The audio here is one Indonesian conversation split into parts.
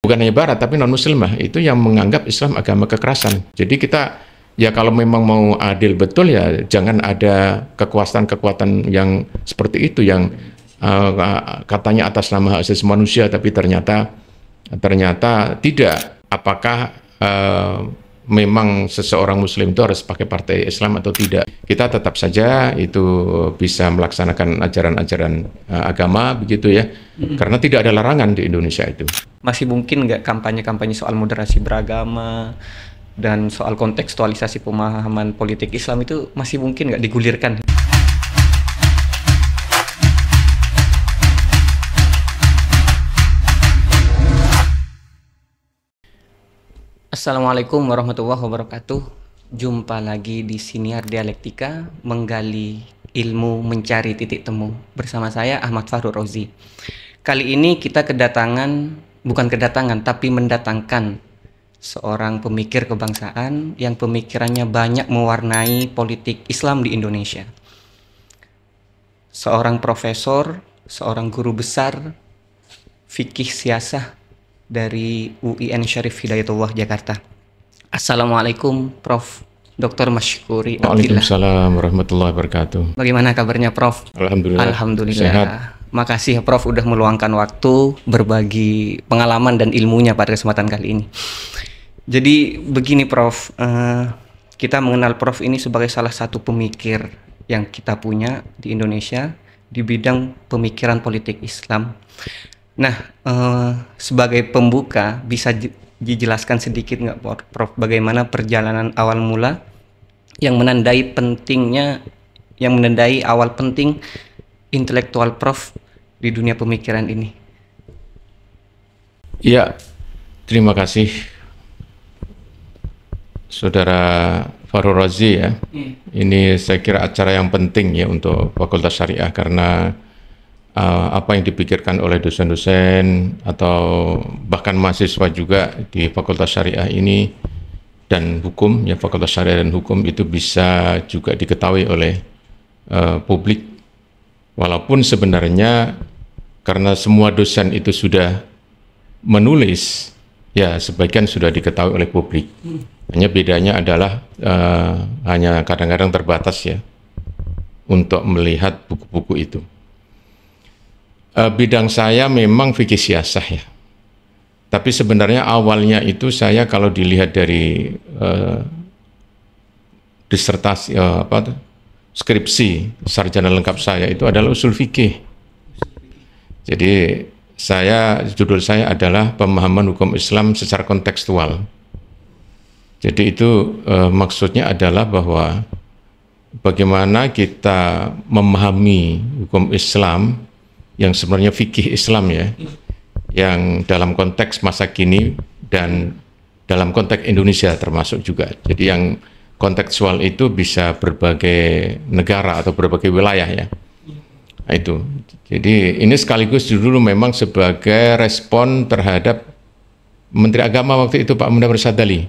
bukan hanya Barat tapi non-Muslimah itu yang menganggap Islam agama kekerasan. Jadi kita ya kalau memang mau adil betul ya jangan ada kekuatan yang seperti itu yang katanya atas nama hak asasi manusia tapi ternyata tidak. Apakah memang seseorang Muslim itu harus pakai partai Islam atau tidak? Kita tetap saja itu bisa melaksanakan ajaran-ajaran agama begitu ya, karena tidak ada larangan di Indonesia itu. Masih mungkin nggak kampanye-kampanye soal moderasi beragama dan soal kontekstualisasi pemahaman politik Islam itu masih mungkin nggak digulirkan? Assalamualaikum warahmatullahi wabarakatuh. Jumpa lagi di Siniar Dialektika, menggali ilmu, mencari titik temu. Bersama saya Ahmad Fahru Rozi. Kali ini kita tapi mendatangkan seorang pemikir kebangsaan yang pemikirannya banyak mewarnai politik Islam di Indonesia. Seorang profesor, seorang guru besar fikih siasah dari UIN Syarif Hidayatullah Jakarta. Assalamualaikum Prof. Dr. Masyukuri. Waalaikumsalam warahmatullahi wabarakatuh. Bagaimana kabarnya Prof? Alhamdulillah. Alhamdulillah. Sehat. Makasih ya Prof udah meluangkan waktu berbagi pengalaman dan ilmunya pada kesempatan kali ini. Jadi begini Prof, kita mengenal Prof ini sebagai salah satu pemikir yang kita punya di Indonesia di bidang pemikiran politik Islam. Nah, sebagai pembuka bisa dijelaskan sedikit nggak Prof bagaimana perjalanan awal mula yang menandai awal penting intelektual Prof di dunia pemikiran ini? Ya, terima kasih Saudara Fahru Rozi ya. Ini saya kira acara yang penting ya untuk Fakultas Syariah karena apa yang dipikirkan oleh dosen-dosen atau bahkan mahasiswa juga di Fakultas Syariah ini dan hukum ya, Fakultas Syariah dan hukum itu bisa juga diketahui oleh publik, walaupun sebenarnya karena semua dosen itu sudah menulis ya sebagian sudah diketahui oleh publik. Hanya bedanya adalah hanya kadang-kadang terbatas ya untuk melihat buku-buku itu. Bidang saya memang fikih siasah ya. Tapi sebenarnya awalnya itu saya kalau dilihat dari disertasi skripsi sarjana lengkap saya itu adalah usul fikih. Jadi judul saya adalah pemahaman hukum Islam secara kontekstual. Jadi itu maksudnya adalah bahwa bagaimana kita memahami hukum Islam yang sebenarnya fikih Islam ya, yang dalam konteks masa kini dan dalam konteks Indonesia termasuk juga. Jadi yang kontekstual itu bisa berbagai negara atau berbagai wilayah ya. Nah, itu. Jadi ini sekaligus dulu memang sebagai respon terhadap Menteri Agama waktu itu Pak Munawwar Sadali.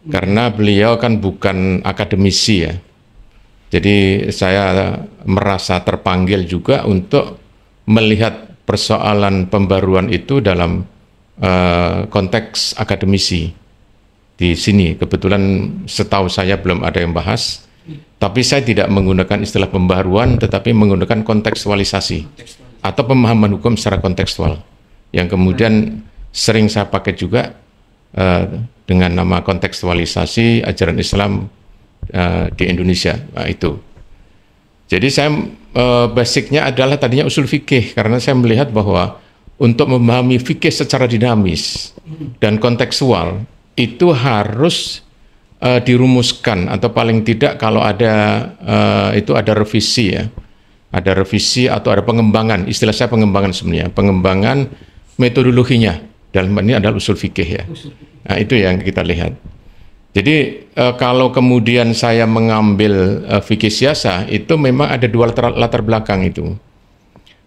Karena beliau kan bukan akademisi ya. Jadi saya merasa terpanggil juga untuk melihat persoalan pembaruan itu dalam konteks akademisi di sini. Kebetulan setahu saya belum ada yang bahas, tapi saya tidak menggunakan istilah pembaruan, tetapi menggunakan kontekstualisasi atau pemahaman hukum secara kontekstual, yang kemudian sering saya pakai juga dengan nama kontekstualisasi ajaran Islam di Indonesia. Nah, itu. Jadi saya basicnya adalah tadinya usul fikih karena saya melihat bahwa untuk memahami fikih secara dinamis dan kontekstual itu harus dirumuskan atau paling tidak kalau ada itu ada revisi ya. Ada revisi atau ada pengembangan, istilah saya pengembangan sebenarnya, pengembangan metodologinya. Dalam ini adalah usul fikih ya. Nah, itu yang kita lihat. Jadi kalau kemudian saya mengambil fikih siasah itu memang ada dua latar belakang itu.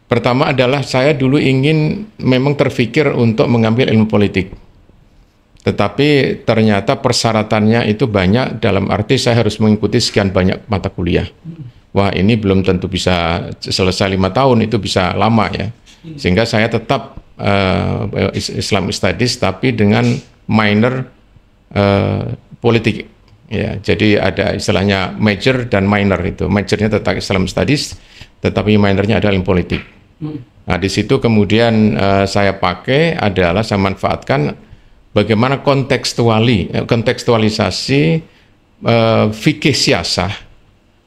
Pertama adalah saya dulu ingin memang terfikir untuk mengambil ilmu politik. Tetapi ternyata persyaratannya itu banyak dalam arti saya harus mengikuti sekian banyak mata kuliah. Wah ini belum tentu bisa selesai 5 tahun, itu bisa lama ya. Sehingga saya tetap Islamic Studies tapi dengan minor politik. Ya, jadi ada istilahnya major dan minor itu. Majornya tentang Islam Studies, tetapi minornya adalah ilmu politik. Nah, di situ kemudian saya pakai adalah saya manfaatkan bagaimana kontekstualisasi fikih siasah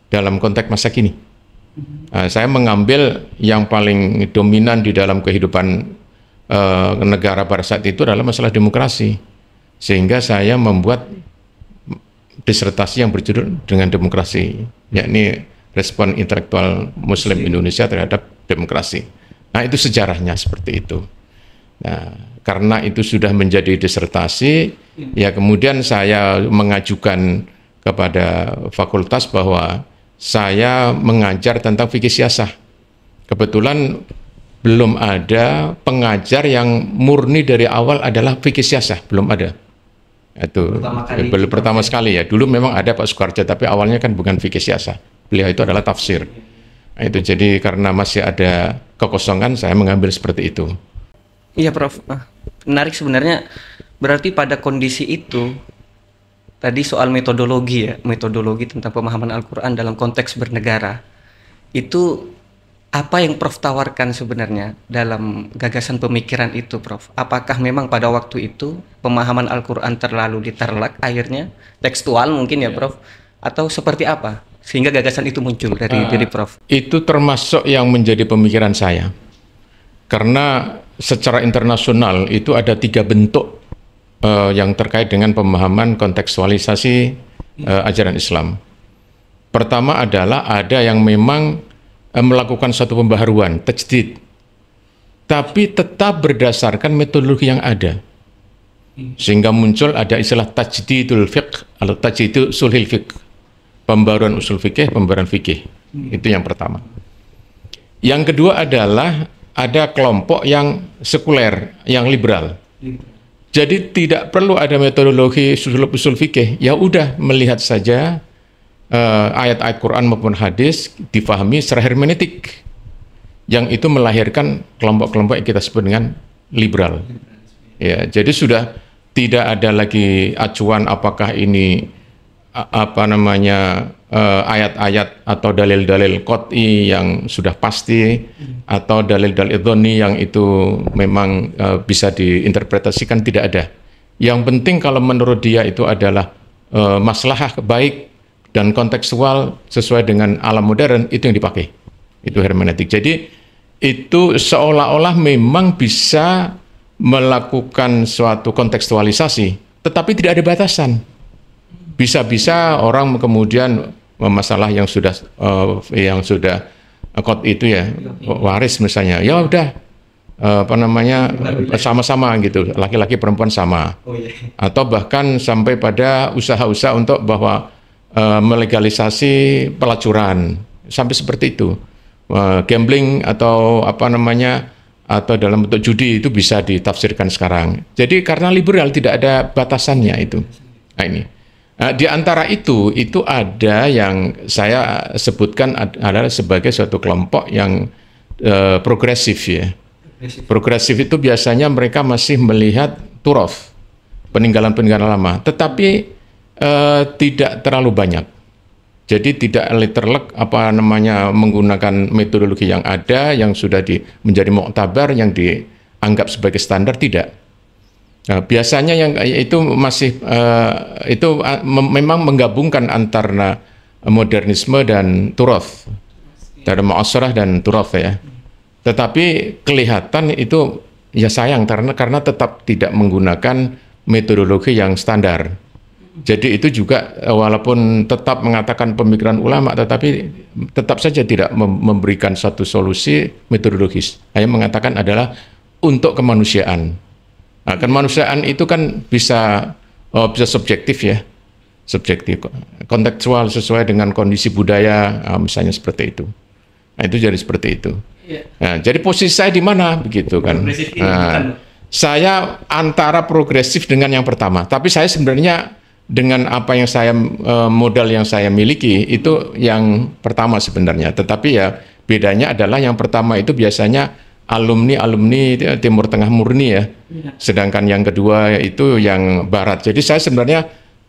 dalam konteks masa kini. Saya mengambil yang paling dominan di dalam kehidupan negara pada saat itu adalah masalah demokrasi. Sehingga saya membuat disertasi yang berjudul dengan demokrasi, yakni respon intelektual Muslim Indonesia terhadap demokrasi. Nah, itu sejarahnya seperti itu. Nah, karena itu sudah menjadi disertasi, ya kemudian saya mengajukan kepada fakultas bahwa saya mengajar tentang fikih siasah. Kebetulan belum ada pengajar yang murni dari awal adalah fikih siasah, belum ada. Itu pertama sekali ya. Dulu memang ada Pak Sukarjo, tapi awalnya kan bukan fikih siasah. Beliau itu adalah tafsir. Nah, itu jadi karena masih ada kekosongan, saya mengambil seperti itu. Iya, Prof. Menarik sebenarnya. Berarti pada kondisi itu, tadi soal metodologi ya, metodologi tentang pemahaman Al-Quran dalam konteks bernegara. Itu apa yang Prof tawarkan sebenarnya dalam gagasan pemikiran itu, Prof? Apakah memang pada waktu itu pemahaman Al-Quran terlalu diterlak akhirnya, tekstual mungkin ya, Prof? Atau seperti apa sehingga gagasan itu muncul dari Prof? Itu termasuk yang menjadi pemikiran saya. Karena secara internasional itu ada 3 bentuk yang terkait dengan pemahaman kontekstualisasi ajaran Islam. Pertama adalah ada yang memang melakukan suatu pembaharuan, tajdid, tapi tetap berdasarkan metodologi yang ada. Sehingga muncul ada istilah tajdidul fiqh atau tajdidul usulil fiqh. Pembaruan usul fikih, pembaruan fikih. Itu yang pertama. Yang kedua adalah ada kelompok yang sekuler, yang liberal. Jadi tidak perlu ada metodologi usul fikih, ya udah melihat saja ayat-ayat Quran maupun hadis difahami secara hermeneutik, yang itu melahirkan kelompok-kelompok yang kita sebut dengan liberal. Ya, jadi sudah tidak ada lagi acuan apakah ini ayat-ayat atau dalil-dalil qot'i yang sudah pasti atau dalil-dalil dhonni yang itu memang bisa diinterpretasikan, tidak ada. Yang penting kalau menurut dia itu adalah maslahah baik dan kontekstual sesuai dengan alam modern, itu yang dipakai. Itu hermeneutik. Jadi itu seolah-olah memang bisa melakukan suatu kontekstualisasi, tetapi tidak ada batasan. Bisa-bisa orang kemudian masalah yang sudah kot itu ya, waris misalnya, ya udah sama-sama gitu, laki-laki perempuan sama. Atau bahkan sampai pada usaha-usaha untuk bahwa melegalisasi pelacuran, sampai seperti itu. Gambling atau atau dalam bentuk judi itu bisa ditafsirkan sekarang. Jadi karena liberal tidak ada batasannya itu. Nah, ini. Di antara itu ada yang saya sebutkan adalah sebagai suatu kelompok yang progresif ya. Progresif itu biasanya mereka masih melihat turof, peninggalan-peninggalan lama, tetapi tidak terlalu banyak. Jadi tidak literlek menggunakan metodologi yang ada, yang sudah menjadi muktabar, yang dianggap sebagai standar, tidak. Nah, biasanya yang itu masih memang menggabungkan antara modernisme dan turof, dari mu'asharah dan turof ya. Tetapi kelihatan itu ya sayang karena tetap tidak menggunakan metodologi yang standar. Jadi itu juga walaupun tetap mengatakan pemikiran ulama, tetapi tetap saja tidak memberikan satu solusi metodologis. Hanya mengatakan adalah untuk kemanusiaan. Nah, kemanusiaan itu kan bisa subjektif ya, subjektif, kontekstual sesuai dengan kondisi budaya, misalnya seperti itu. Nah, itu jadi seperti itu. Nah, jadi posisi saya di mana begitu kan? Nah, saya antara progresif dengan yang pertama, tapi saya sebenarnya dengan apa yang saya modal yang saya miliki itu yang pertama sebenarnya. Tetapi ya bedanya adalah yang pertama itu biasanya alumni Timur Tengah murni ya. Sedangkan yang kedua itu yang Barat. Jadi saya sebenarnya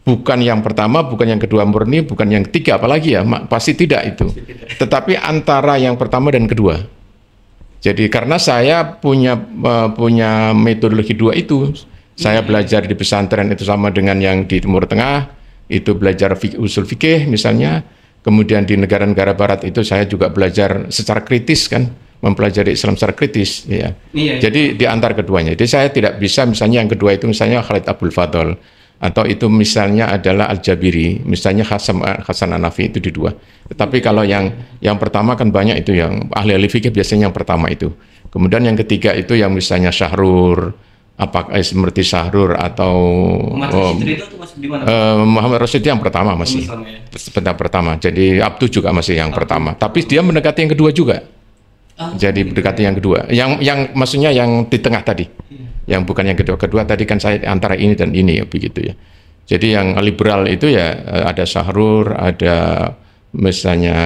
bukan yang pertama, bukan yang kedua murni, bukan yang ketiga, apalagi ya, pasti tidak itu. Tetapi antara yang pertama dan kedua. Jadi karena saya punya metodologi dua itu, saya belajar di pesantren itu sama dengan yang di Timur Tengah, itu belajar usul fikih misalnya. Kemudian di negara-negara Barat itu saya juga belajar secara kritis kan, mempelajari Islam secara kritis. Ya. Jadi di antar keduanya. Jadi saya tidak bisa misalnya yang kedua itu misalnya Khalid Abdul Fadl, atau itu misalnya adalah Al-Jabiri, misalnya Hasan Hanafi, itu di dua. Tetapi kalau yang pertama kan banyak itu yang ahli-ahli fikih biasanya yang pertama itu. Kemudian yang ketiga itu yang misalnya Syahrur, apakah seperti Syahrur atau Muhammad Rasid yang pertama masih pertama. Jadi Abdu juga masih yang pertama. Tapi dia mendekati yang kedua juga. Jadi mendekati yang kedua. Yang maksudnya yang di tengah tadi. Yang bukan yang kedua tadi kan saya antara ini dan ini ya begitu ya. Jadi yang liberal itu ya ada Syahrur, ada misalnya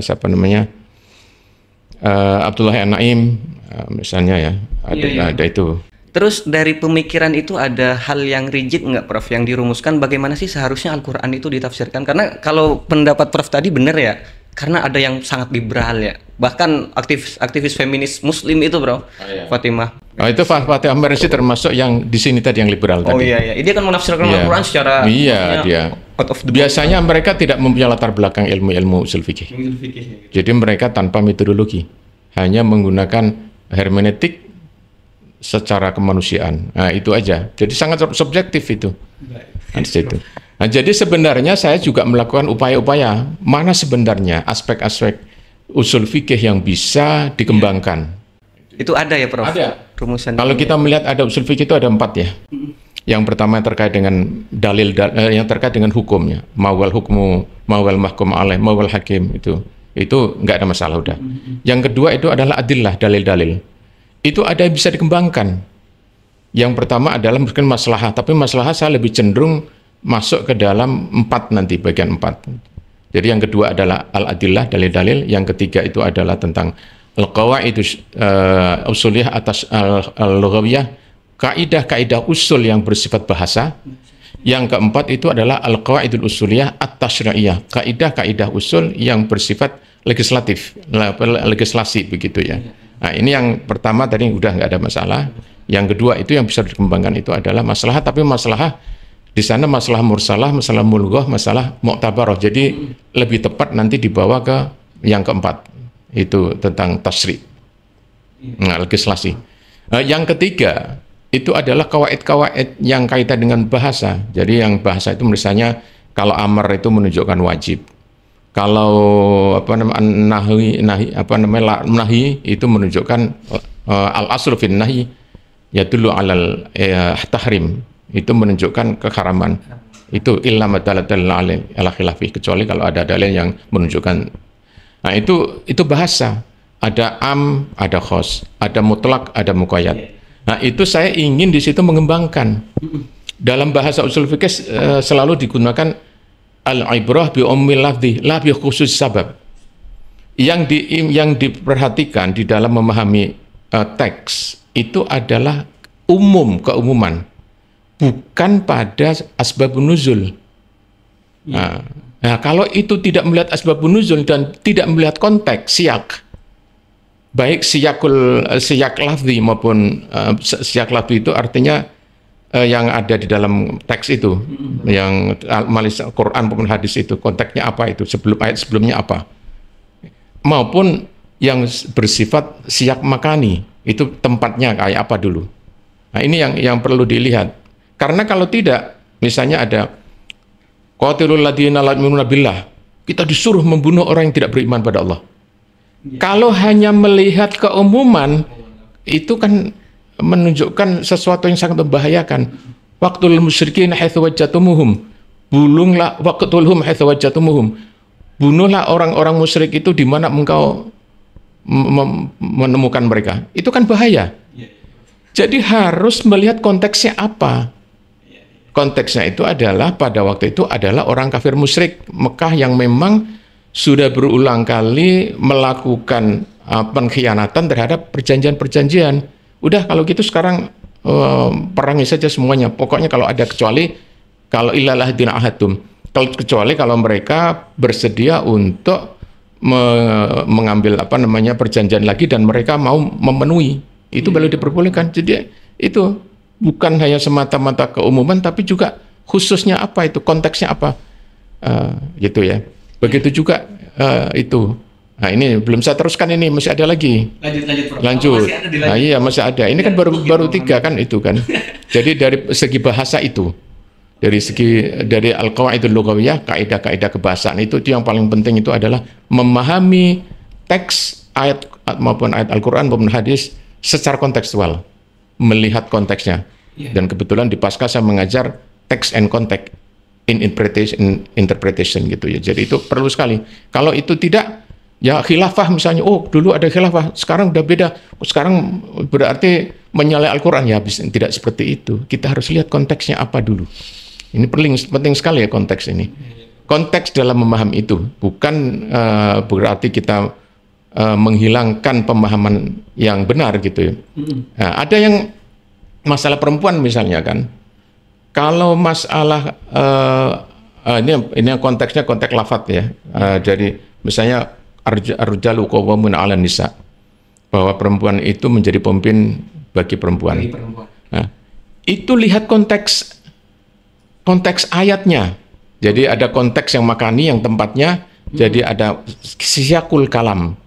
siapa namanya Abdullah An-Naim misalnya ya. Ada itu. Terus dari pemikiran itu ada hal yang rigid nggak Prof? Yang dirumuskan bagaimana sih seharusnya Al-Quran itu ditafsirkan? Karena kalau pendapat Prof tadi benar ya, karena ada yang sangat liberal ya. Bahkan aktivis feminis Muslim itu Prof, Fatimah. Oh, itu Fatimah Mersi termasuk yang di sini tadi yang liberal tadi. Oh iya, dia kan menafsirkan Al-Quran secara dia. Biasanya mereka tidak mempunyai latar belakang ilmu usul fikih. Jadi mereka tanpa metodologi, hanya menggunakan hermeneutik secara kemanusiaan. Nah, itu aja. Jadi sangat subjektif itu. Nah, jadi sebenarnya saya juga melakukan upaya-upaya mana sebenarnya aspek-aspek usul fikih yang bisa dikembangkan. Itu ada ya Prof? Ada. Rumusan. Kalau kita melihat ada usul fikih itu ada 4 ya. Yang pertama yang terkait dengan dalil yang terkait dengan hukumnya. Mawal hukmu, mawal mahkum alaih, mawal hakim itu nggak ada masalah udah. Yang kedua itu adalah adillah, dalil-dalil. Itu ada yang bisa dikembangkan. Yang pertama adalah mungkin maslahah, tapi maslahah saya lebih cenderung masuk ke dalam 4 nanti, bagian 4. Jadi yang kedua adalah al-adillah, dalil-dalil. Yang ketiga itu adalah tentang al-qawaid usuliyah atas al-lughawiyah, kaidah-kaidah usul yang bersifat bahasa. Yang keempat itu adalah al-qawaidul usuliyah at-tasyri'iyah, kaidah-kaidah usul yang bersifat legislatif, legislasi begitu ya. Nah, ini yang pertama tadi udah nggak ada masalah. Yang kedua itu yang bisa dikembangkan itu adalah masalah, tapi masalah di sana masalah mursalah, masalah mulghah, masalah mu'tabarah. Jadi lebih tepat nanti dibawa ke yang keempat, itu tentang tasri', legislasi. Yang ketiga itu adalah kawaid-kawaid yang kaitan dengan bahasa. Jadi yang bahasa itu misalnya kalau amar itu menunjukkan wajib. Kalau nahi itu menunjukkan al-aslu fin nahi yadullu alal tahrim, itu menunjukkan keharaman. Itu illa madalatal ala khilafi, kecuali kalau ada dalil yang menunjukkan. Nah, itu bahasa. Ada am, ada khos, ada mutlak, ada muqayyad. Nah, itu saya ingin di situ mengembangkan. Dalam bahasa usul fikih selalu digunakan al-ibrah bi ummil lafzi la bi khusus sabab. Yang diperhatikan di dalam memahami teks itu adalah keumuman, bukan pada asbabun nuzul. Nah, kalau itu tidak melihat asbabun nuzul dan tidak melihat konteks siyak, baik siyak lafzi maupun siyak lafzi itu artinya yang ada di dalam teks itu, yang Quran maupun hadis itu konteksnya apa, itu ayat sebelumnya apa, maupun yang bersifat siyak makani, itu tempatnya kayak apa dulu. Nah, ini yang perlu dilihat, karena kalau tidak, misalnya ada qatilul ladzina la yu'minuna billah, kita disuruh membunuh orang yang tidak beriman pada Allah. Kalau hanya melihat keumuman, itu kan menunjukkan sesuatu yang sangat membahayakan. Waqtul musyrikin haitsu wajadtumuhum, bunuhlah waqtulhum haitsu wajadtumuhum, bunuhlah orang-orang musyrik itu di mana engkau menemukan mereka. Itu kan bahaya. Jadi harus melihat konteksnya apa. Konteksnya itu adalah pada waktu itu adalah orang kafir musyrik Mekah yang memang sudah berulang kali melakukan pengkhianatan terhadap perjanjian-perjanjian. Udah kalau gitu sekarang perangi saja semuanya. Pokoknya kalau ada kecuali kalau ilalah dina ahadum. Kecuali kalau mereka bersedia untuk mengambil perjanjian lagi dan mereka mau memenuhi, itu baru diperbolehkan. Jadi itu bukan hanya semata-mata keumuman, tapi juga khususnya apa itu, konteksnya apa, gitu ya. Begitu juga itu. Nah ini belum saya teruskan, ini masih ada lagi. Lanjut. Nah iya masih ada. Ini kan baru 3 kan itu kan. Jadi dari segi bahasa itu, dari al-qawaidul lughawiyah, kaidah-kaidah kebahasaan itu yang paling penting itu adalah memahami teks ayat maupun ayat Al-Qur'an maupun hadis secara kontekstual, melihat konteksnya. Dan kebetulan di Pasca saya mengajar text and context in interpretation gitu ya. Jadi itu perlu sekali. Kalau itu tidak, ya khilafah misalnya, oh dulu ada khilafah, sekarang udah beda, sekarang berarti menyalahi Al-Quran, ya tidak seperti itu. Kita harus lihat konteksnya apa dulu. Ini penting sekali ya konteks ini. Konteks dalam memahami itu, bukan berarti kita menghilangkan pemahaman yang benar gitu ya. Nah, ada yang masalah perempuan misalnya kan, kalau masalah ini konteksnya konteks lafadz ya, jadi misalnya ar-rijalu qawwamun 'alan nisa, bahwa perempuan itu menjadi pemimpin bagi perempuan. Nah, itu lihat konteks ayatnya. Jadi ada konteks yang makani, yang tempatnya, jadi ada siyaqul kalam,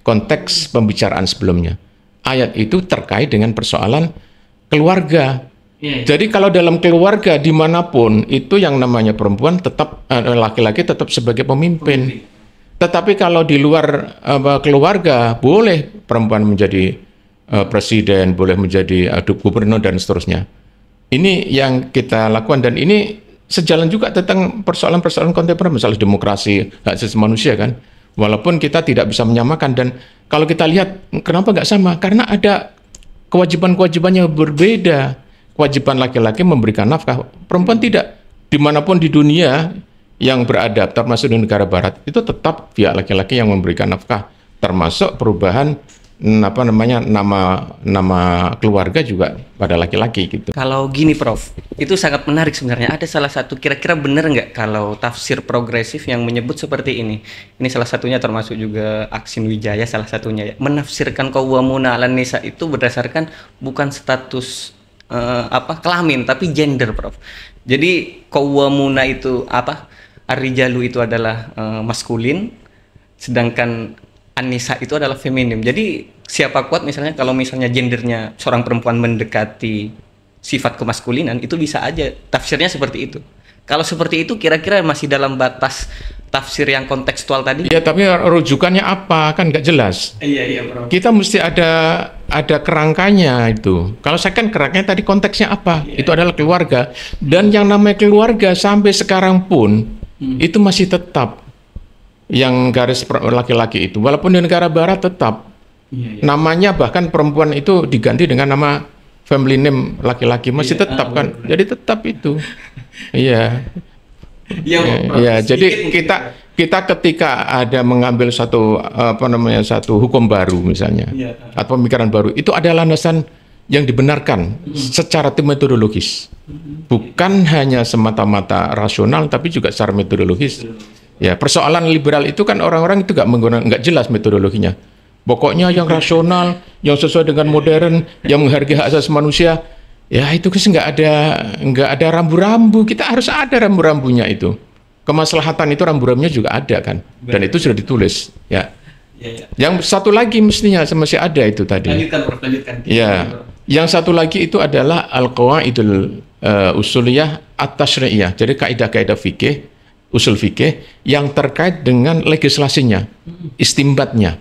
konteks pembicaraan sebelumnya. Ayat itu terkait dengan persoalan keluarga. Jadi kalau dalam keluarga dimanapun itu yang namanya perempuan tetap, laki-laki tetap sebagai pemimpin. Tetapi kalau di luar keluarga, boleh perempuan menjadi presiden, boleh menjadi gubernur dan seterusnya. Ini yang kita lakukan, dan ini sejalan juga tentang persoalan-persoalan kontemporer, misalnya demokrasi, hak asasi manusia kan. Walaupun kita tidak bisa menyamakan, dan kalau kita lihat kenapa nggak sama? Karena ada kewajiban-kewajibannya berbeda. Kewajiban laki-laki memberikan nafkah, perempuan tidak. Dimanapun di dunia yang beradab, termasuk di negara barat, itu tetap pihak laki-laki yang memberikan nafkah, termasuk perubahan nama keluarga juga pada laki-laki gitu. Kalau gini Prof, itu sangat menarik sebenarnya. Ada salah satu, kira-kira benar nggak kalau tafsir progresif yang menyebut seperti ini? Ini salah satunya, termasuk juga Aksin Wijaya salah satunya ya, menafsirkan qawwamuna 'alan nisa itu berdasarkan bukan status kelamin, tapi gender Prof. Jadi qawwamuna itu ar-rijalu itu adalah maskulin, sedangkan an-nisa itu adalah feminim. Jadi siapa kuat misalnya kalau misalnya gendernya seorang perempuan mendekati sifat kemaskulinan, itu bisa aja tafsirnya seperti itu. Kalau seperti itu kira-kira masih dalam batas tafsir yang kontekstual tadi? Ya, tapi rujukannya apa kan nggak jelas. Iya Bro. Kita mesti ada kerangkanya itu. Kalau saya kan kerangkanya tadi konteksnya apa? Itu adalah keluarga, dan yang namanya keluarga sampai sekarang pun itu masih tetap yang garis laki-laki itu, walaupun di negara barat tetap namanya, bahkan perempuan itu diganti dengan nama family name laki-laki, masih tetap kan. Jadi tetap itu. Iya. Jadi kita ketika ada mengambil satu hukum baru misalnya, atau pemikiran baru, itu ada landasan yang dibenarkan secara metodologis, bukan hanya semata-mata rasional, tapi juga secara metodologis. Ya, persoalan liberal itu kan orang-orang itu nggak jelas metodologinya. Pokoknya yang rasional, yang sesuai dengan modern, yang menghargai hak asasi manusia, ya itu kan nggak ada rambu-rambu. Kita harus ada rambu-rambunya itu. Kemaslahatan itu rambu-rambunya juga ada kan, dan itu sudah ditulis. Ya. Yang satu lagi mestinya masih ada itu tadi. Lanjutkan. Ya. Yang satu lagi itu adalah al-qawaidul usuliyah at-tasyri'iyah. Jadi kaidah-kaidah fikih, usul fikih yang terkait dengan legislasinya, istimbatnya.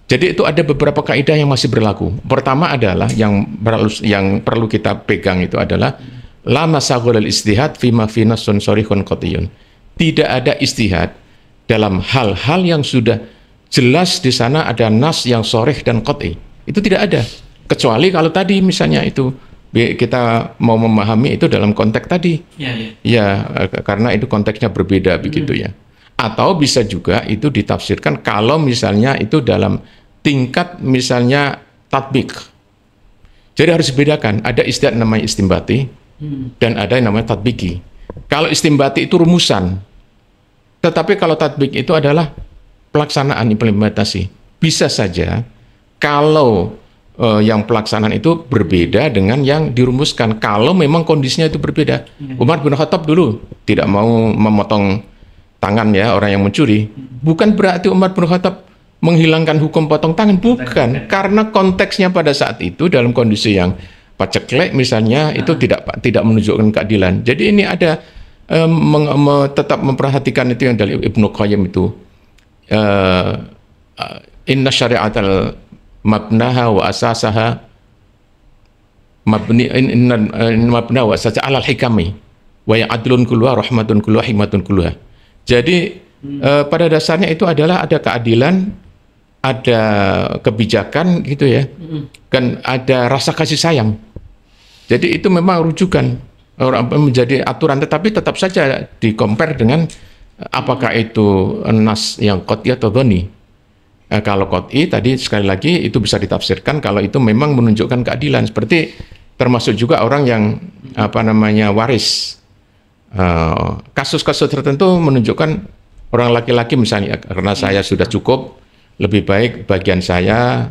Jadi itu ada beberapa kaidah yang masih berlaku. Pertama adalah yang perlu kita pegang itu adalah la masaghul al-istihad fima fi nassun sharihun qat'iyun. Tidak ada istihad dalam hal-hal yang sudah jelas di sana ada nas yang sharih dan qat'i. Itu tidak ada. Kecuali kalau tadi misalnya itu kita mau memahami itu dalam konteks tadi. Ya, karena itu konteksnya berbeda begitu ya. Atau bisa juga itu ditafsirkan kalau misalnya itu dalam tingkat misalnya tatbik. Jadi harus dibedakan, ada istilah namanya istimbati dan ada yang namanya tatbiki. Kalau istimbati itu rumusan, tetapi kalau tatbik itu adalah pelaksanaan implementasi. Bisa saja kalau yang pelaksanaan itu berbeda dengan yang dirumuskan, kalau memang kondisinya itu berbeda. Umar bin Khattab dulu tidak mau memotong tangan ya orang yang mencuri. Bukan berarti Umar bin Khattab menghilangkan hukum potong tangan, bukan, karena konteksnya pada saat itu dalam kondisi yang paceklik misalnya itu tidak menunjukkan keadilan. Jadi ini ada tetap memperhatikan itu yang dari Ibnu Qayyim itu, inna syari'atal mabnaha wa asasaha mabna wa asasaha alal hikami wa ya'adlun kulluha rahmatun kulluha hikmatun kulluha. Jadi pada dasarnya itu adalah ada keadilan, ada kebijakan gitu ya, kan ada rasa kasih sayang. Jadi itu memang rujukan menjadi aturan, tetapi tetap saja di-compare dengan apakah itu nas yang qot'i atau dhoni. Kalau qot'i tadi sekali lagi itu bisa ditafsirkan kalau itu memang menunjukkan keadilan, seperti termasuk juga orang yang waris. Kasus-kasus tertentu menunjukkan orang laki-laki misalnya, karena saya sudah cukup, lebih baik bagian saya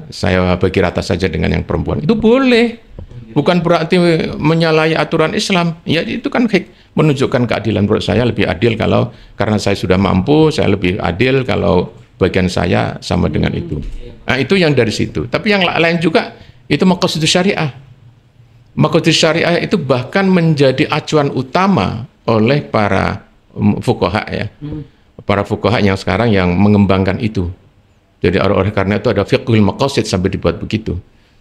bagi rata saja dengan yang perempuan. Itu boleh, bukan berarti menyalahi aturan Islam. Ya itu kan menunjukkan keadilan. Menurut saya lebih adil kalau karena saya sudah mampu, saya lebih adil kalau bagian saya sama dengan itu. Nah itu yang dari situ. Tapi yang lain juga itu maqasid syariah. Maqasid syariah itu bahkan menjadi acuan utama oleh para fuqaha ya. Para fuqaha yang sekarang yang mengembangkan itu. Jadi oleh karena itu ada fiqhul maqasid sampai dibuat begitu.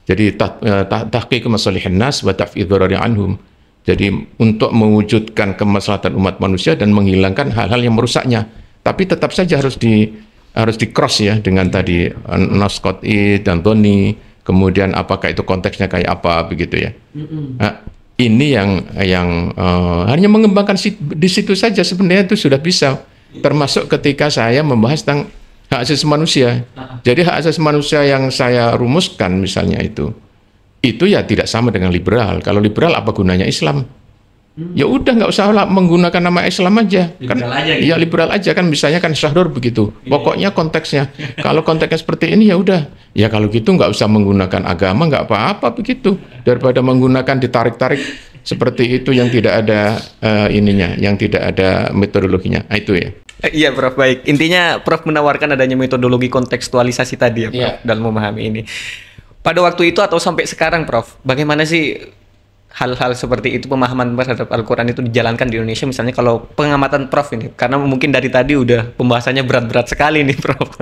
Jadi tahqiq masalihin nas wa taf'idz dharari anhum. Jadi untuk mewujudkan kemaslahatan umat manusia dan menghilangkan hal-hal yang merusaknya. Tapi tetap saja harus di cross ya dengan tadi nas qot'i dan dhoni, kemudian apakah itu konteksnya kayak apa begitu ya. Nah, ini yang hanya mengembangkan di situ saja sebenarnya itu sudah bisa. Termasuk ketika saya membahas tentang hak asasi manusia. Jadi hak asasi manusia yang saya rumuskan misalnya itu ya tidak sama dengan liberal. Kalau liberal apa gunanya Islam? Ya udah nggak usah lah menggunakan nama Islam aja. Liberal aja gitu. Ya liberal aja kan, misalnya kan Syahrur begitu. Pokoknya konteksnya. Kalau konteksnya seperti ini ya udah. Ya kalau gitu nggak usah menggunakan agama, nggak apa-apa begitu. Daripada menggunakan ditarik-tarik seperti itu yang tidak ada yang tidak ada metodologinya. Nah, itu ya. Iya Prof, baik. Intinya Prof menawarkan adanya metodologi kontekstualisasi tadi ya Prof, dalam memahami ini. Pada waktu itu atau sampai sekarang Prof, bagaimana sih hal-hal seperti itu, pemahaman terhadap Al-Quran itu dijalankan di Indonesia, misalnya kalau pengamatan Prof ini, karena mungkin dari tadi udah pembahasannya berat-berat sekali nih Prof.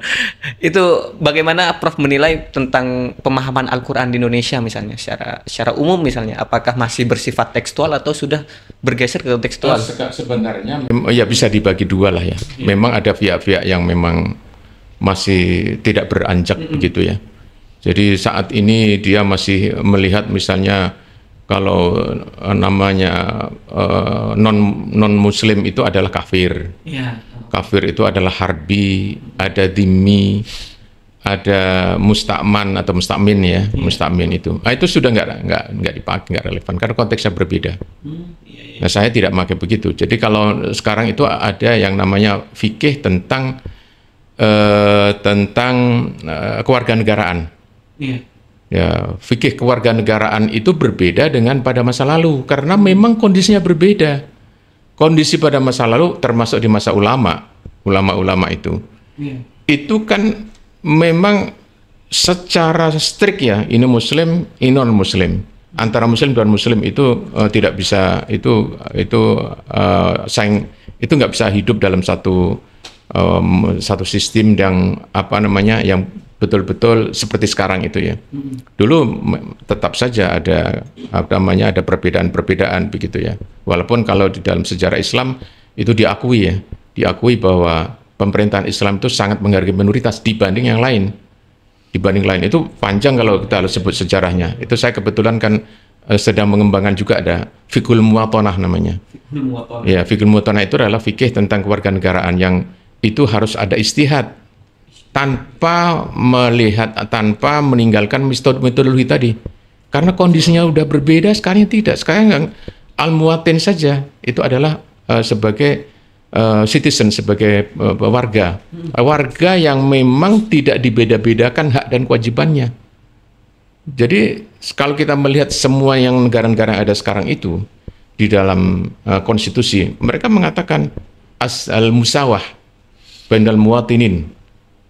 Itu bagaimana Prof menilai tentang pemahaman Al-Quran di Indonesia misalnya secara umum misalnya, apakah masih bersifat tekstual atau sudah bergeser ke tekstual? Sebenarnya ya bisa dibagi dua lah ya. Memang ada pihak-pihak yang memang masih tidak beranjak begitu ya. Jadi saat ini dia masih melihat misalnya kalau namanya non Muslim itu adalah kafir. Ya. Kafir itu adalah harbi, ada dhimmi, ada musta'man atau musta'min ya, musta'min itu. Nah, itu sudah nggak dipakai, nggak relevan karena konteksnya berbeda. Nah, saya tidak pakai begitu. Jadi kalau sekarang itu ada yang namanya fikih tentang kewarganegaraan. Ya, fikih kewarganegaraan itu berbeda dengan pada masa lalu karena memang kondisinya berbeda. Kondisi pada masa lalu termasuk di masa ulama itu. Itu kan memang secara strict ya, ini muslim, ini non muslim. Antara muslim dan muslim itu tidak bisa itu nggak bisa hidup dalam satu sistem yang yang betul-betul seperti sekarang itu ya. Dulu tetap saja ada perbedaan-perbedaan begitu ya. Walaupun kalau di dalam sejarah Islam itu diakui bahwa pemerintahan Islam itu sangat menghargai minoritas dibanding yang lain. Dibanding lain itu panjang kalau kita sebut sejarahnya. Itu saya kebetulan kan sedang mengembangkan juga ada fikul muwatanah namanya. Ya, fikul muwatanah itu adalah fikih tentang kewarganegaraan yang itu harus ada ijtihad. tanpa melihat, tanpa meninggalkan metodologi tadi. Karena kondisinya udah berbeda, sekarang tidak. Sekarang yang al-muwatin saja itu adalah sebagai citizen, sebagai warga. Warga yang memang tidak dibeda-bedakan hak dan kewajibannya. Jadi kalau kita melihat semua yang negara-negara yang ada sekarang itu di dalam konstitusi, mereka mengatakan al-musawah bainal muwatinin,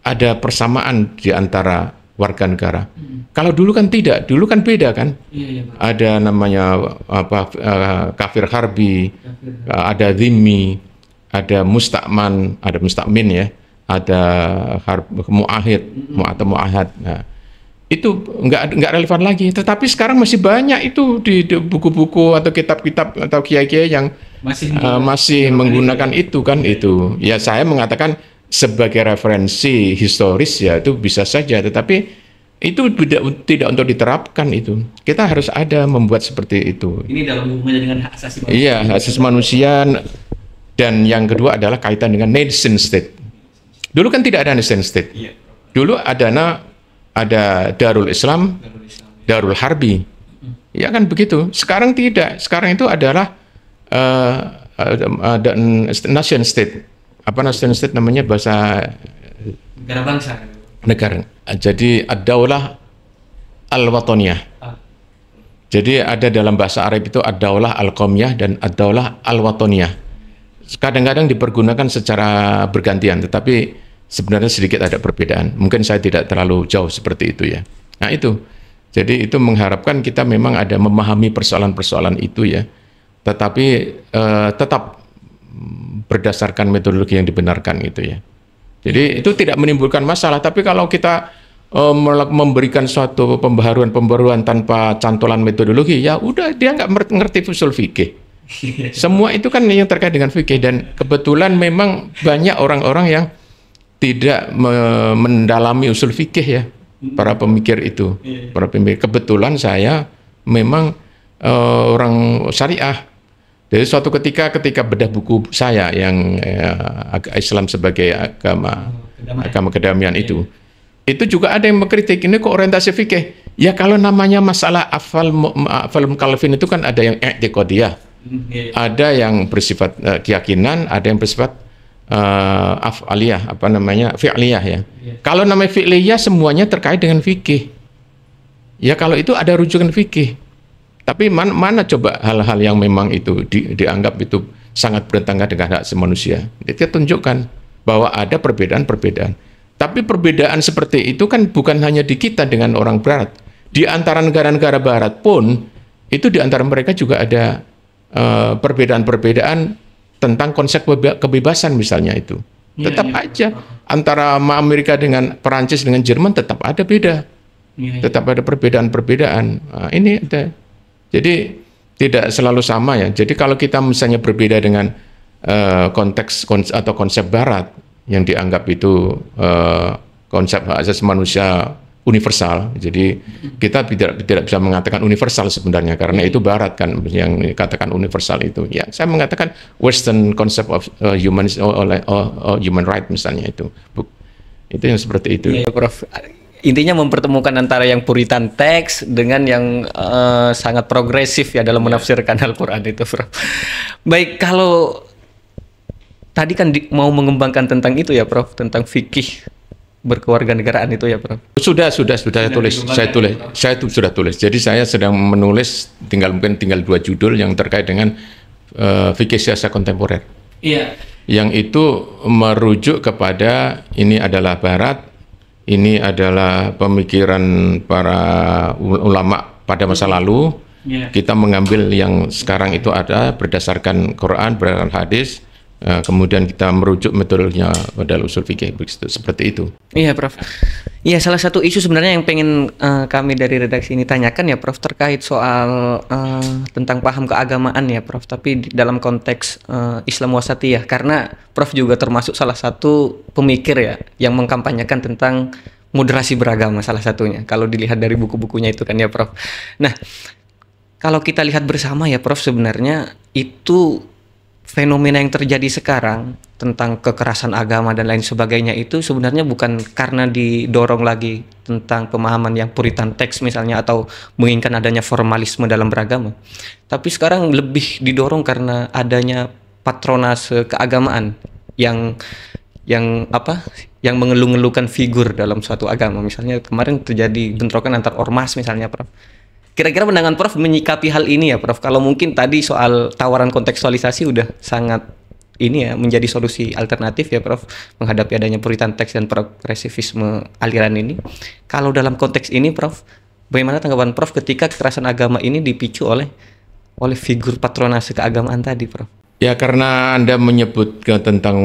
ada persamaan di antara warga negara. Kalau dulu kan tidak, dulu kan beda kan. Ada namanya kafir harbi, ada dhimmi, ada mustakman, ada mustakmin ya, ada muahid, muahad. Nah, itu nggak relevan lagi. Tetapi sekarang masih banyak itu di buku-buku atau kitab-kitab atau kiai-kiai yang masih menggunakan itu kan itu. Ya saya mengatakan sebagai referensi historis ya itu bisa saja, tetapi itu tidak untuk diterapkan itu. Kita harus ada membuat seperti itu. Ini dalam hubungannya dengan hak asasi manusia. Iya, hak asasi manusia. Dan yang kedua adalah kaitan dengan nation state. Dulu kan tidak ada nation state. Dulu ada Darul Islam, Darul Harbi. Ya kan begitu. Sekarang tidak. Sekarang itu adalah nation state. Apa nation state namanya bahasa negara bangsa. Negara. Jadi ad-daulah al-wataniyah. Jadi ada dalam bahasa Arab itu ad-daulah al-qaumiyah dan ad-daulah al-wataniyah. Kadang-kadang dipergunakan secara bergantian, tetapi sebenarnya sedikit ada perbedaan. Mungkin saya tidak terlalu jauh seperti itu ya. Nah itu. Jadi itu mengharapkan kita memang ada memahami persoalan-persoalan itu ya. Tetapi tetap berdasarkan metodologi yang dibenarkan gitu ya. Jadi itu tidak menimbulkan masalah. Tapi kalau kita memberikan suatu pembaharuan tanpa cantolan metodologi, ya udah dia nggak ngerti usul fikih. Semua itu kan yang terkait dengan fikih, dan kebetulan memang banyak orang-orang yang tidak mendalami usul fikih ya, para pemikir itu, para pemikir. Kebetulan saya memang orang syariah. Jadi suatu ketika bedah buku saya yang Islam sebagai agama kedamaian itu juga ada yang mengkritik, ini kok orientasi fikih. Ya kalau namanya masalah afal mukallafin itu kan ada yang i'tiqadiyah. Ada yang bersifat keyakinan, ada yang bersifat af'aliyah, fi'liyah ya. Kalau namanya fi'liyah semuanya terkait dengan fikih. Ya kalau itu ada rujukan fikih. Tapi mana coba hal-hal yang memang itu dianggap itu sangat bertentangan dengan hak asasi manusia. Kita tunjukkan bahwa ada perbedaan-perbedaan. Tapi perbedaan seperti itu kan bukan hanya di kita dengan orang barat. Di antara negara-negara barat pun itu di antara mereka juga ada perbedaan-perbedaan tentang konsep kebebasan misalnya itu. Tetap aja antara Amerika dengan Perancis dengan Jerman tetap ada beda. Tetap ada perbedaan-perbedaan. Nah, ini ada. Jadi tidak selalu sama ya. Jadi kalau kita misalnya berbeda dengan konteks atau konsep barat yang dianggap itu konsep hak asasi manusia universal. Jadi kita tidak bisa mengatakan universal sebenarnya karena itu barat kan yang dikatakan universal itu. Ya, saya mengatakan Western concept of human right misalnya itu. Itu yang seperti itu. Ya, Prof. Intinya mempertemukan antara yang puritan teks dengan yang sangat progresif ya dalam menafsirkan Al-Qur'an itu, Prof. Baik, kalau tadi kan mau mengembangkan tentang itu ya, Prof, tentang fikih berkewarganegaraan itu ya, Prof. Sudah saya tulis. Saya sudah tulis. Jadi saya sedang menulis tinggal 2 judul yang terkait dengan fikih siasa kontemporer. Iya. Yang itu merujuk kepada ini adalah barat, ini adalah pemikiran para ulama pada masa lalu. Kita mengambil yang sekarang itu ada berdasarkan Quran, berdasarkan hadis. Kemudian kita merujuk metodologinya pada usul fikih seperti itu. Iya, Prof. Iya, salah satu isu sebenarnya yang pengen kami dari redaksi ini tanyakan ya, Prof, terkait soal tentang paham keagamaan ya, Prof. Tapi dalam konteks Islam wasatiyah, karena Prof juga termasuk salah satu pemikir ya yang mengkampanyekan tentang moderasi beragama salah satunya. Kalau dilihat dari buku-bukunya itu kan ya, Prof. Nah, kalau kita lihat bersama ya, Prof, sebenarnya itu fenomena yang terjadi sekarang tentang kekerasan agama dan lain sebagainya itu sebenarnya bukan karena didorong lagi tentang pemahaman yang puritan teks misalnya atau menginginkan adanya formalisme dalam beragama, tapi sekarang lebih didorong karena adanya patronase keagamaan yang mengeluh-ngeluhkan figur dalam suatu agama. Misalnya kemarin terjadi bentrokan antar ormas misalnya, Prof. Kira-kira pandangan Prof menyikapi hal ini ya, Prof. Kalau mungkin tadi soal tawaran kontekstualisasi udah sangat ini ya, menjadi solusi alternatif ya, Prof, menghadapi adanya puritan teks dan progresivisme aliran ini. Kalau dalam konteks ini, Prof, bagaimana tanggapan Prof ketika kekerasan agama ini dipicu oleh figur patronase keagamaan tadi, Prof? Ya, karena Anda menyebut tentang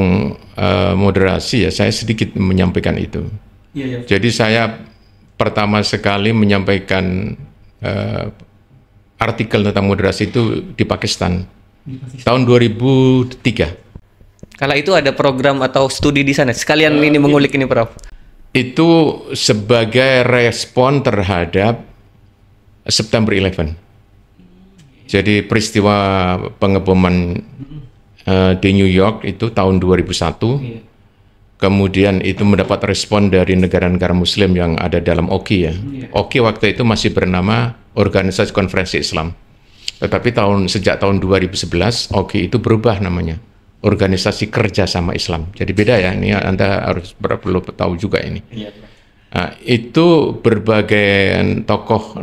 moderasi ya, saya sedikit menyampaikan itu. Iya. Jadi saya pertama sekali menyampaikan artikel tentang moderasi itu di Pakistan tahun 2003. Kala itu ada program atau studi di sana. Sekalian ini mengulik ini, Prof. Itu sebagai respon terhadap September 11. Jadi peristiwa pengeboman di New York itu tahun 2001. Kemudian itu mendapat respon dari negara-negara Muslim yang ada dalam OKI ya. OKI waktu itu masih bernama Organisasi Konferensi Islam. Tetapi sejak tahun 2011 OKI itu berubah namanya, Organisasi Kerjasama Islam. Jadi beda ya. Ini Anda harus perlu tahu juga ini. Nah, itu berbagai tokoh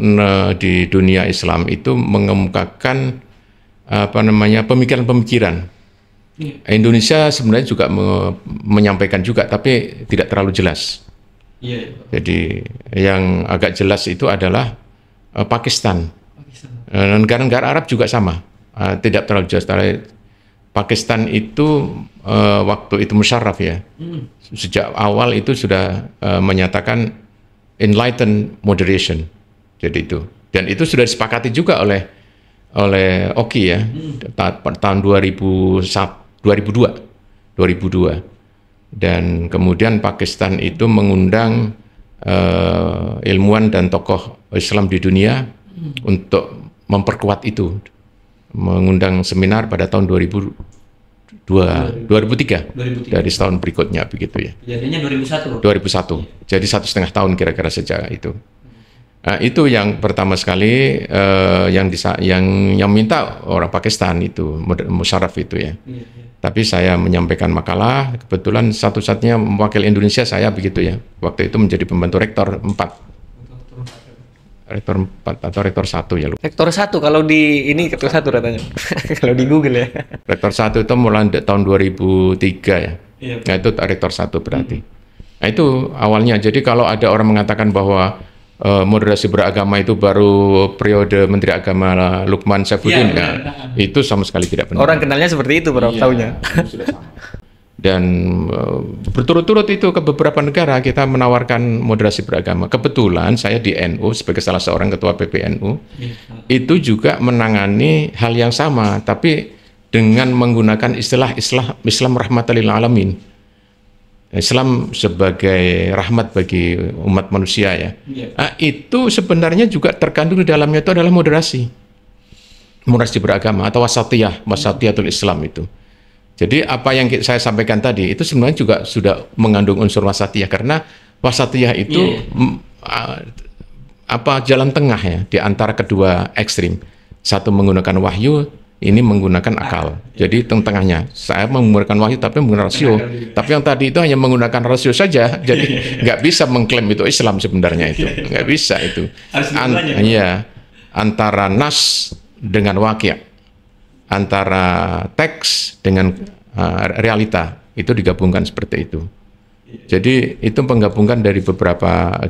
di dunia Islam itu mengemukakan pemikiran-pemikiran. Indonesia sebenarnya juga menyampaikan juga, tapi tidak terlalu jelas. Jadi yang agak jelas itu adalah Pakistan. Negara-negara Arab juga sama, tidak terlalu jelas. Pakistan itu waktu itu Musharraf ya, sejak awal itu sudah menyatakan enlightened moderation. Jadi itu, dan itu sudah disepakati juga oleh OKI ya, tahun 2002. Dan kemudian Pakistan itu mengundang ilmuwan dan tokoh Islam di dunia untuk memperkuat itu, mengundang seminar pada tahun 2003 dari setahun berikutnya begitu ya. Jadinya 2001. Jadi 1,5 tahun kira-kira sejak itu. Nah, itu yang pertama sekali yang minta orang Pakistan itu Musharraf itu ya. Tapi saya menyampaikan makalah, kebetulan satu-satunya mewakili Indonesia saya begitu ya. Waktu itu menjadi pembantu rektor 4. Rektor 4 atau rektor 1 ya. Rektor 1 kalau di ini rektor 1 katanya. Kalau di Google ya. Rektor 1 itu mulai tahun 2003 ya. Nah, itu rektor 1 berarti. Nah, itu awalnya. Jadi kalau ada orang mengatakan bahwa moderasi beragama itu baru periode Menteri Agama Lukman Saifuddin, itu sama sekali tidak benar. Orang kenalnya seperti itu, Prof, taunya. Dan berturut-turut itu ke beberapa negara kita menawarkan moderasi beragama. Kebetulan saya di NU sebagai salah seorang ketua PPNU itu juga menangani hal yang sama, tapi dengan menggunakan istilah Islam rahmatan lil alamin. Islam sebagai rahmat bagi umat manusia ya. Nah, itu sebenarnya juga terkandung di dalamnya itu adalah moderasi beragama atau wasatiyatul Islam itu. Jadi apa yang saya sampaikan tadi itu sebenarnya juga sudah mengandung unsur wasatiyah, karena wasatiyah itu jalan tengah ya di antara kedua ekstrim. Satu menggunakan wahyu, ini menggunakan akal. Jadi tengahnya saya menggunakan wahyu tapi menggunakan rasio. Tapi yang tadi itu hanya menggunakan rasio saja. Jadi nggak bisa mengklaim itu Islam sebenarnya itu. Nggak bisa itu. Antara nas dengan waqi', antara teks dengan realita itu digabungkan seperti itu. Jadi itu penggabungan dari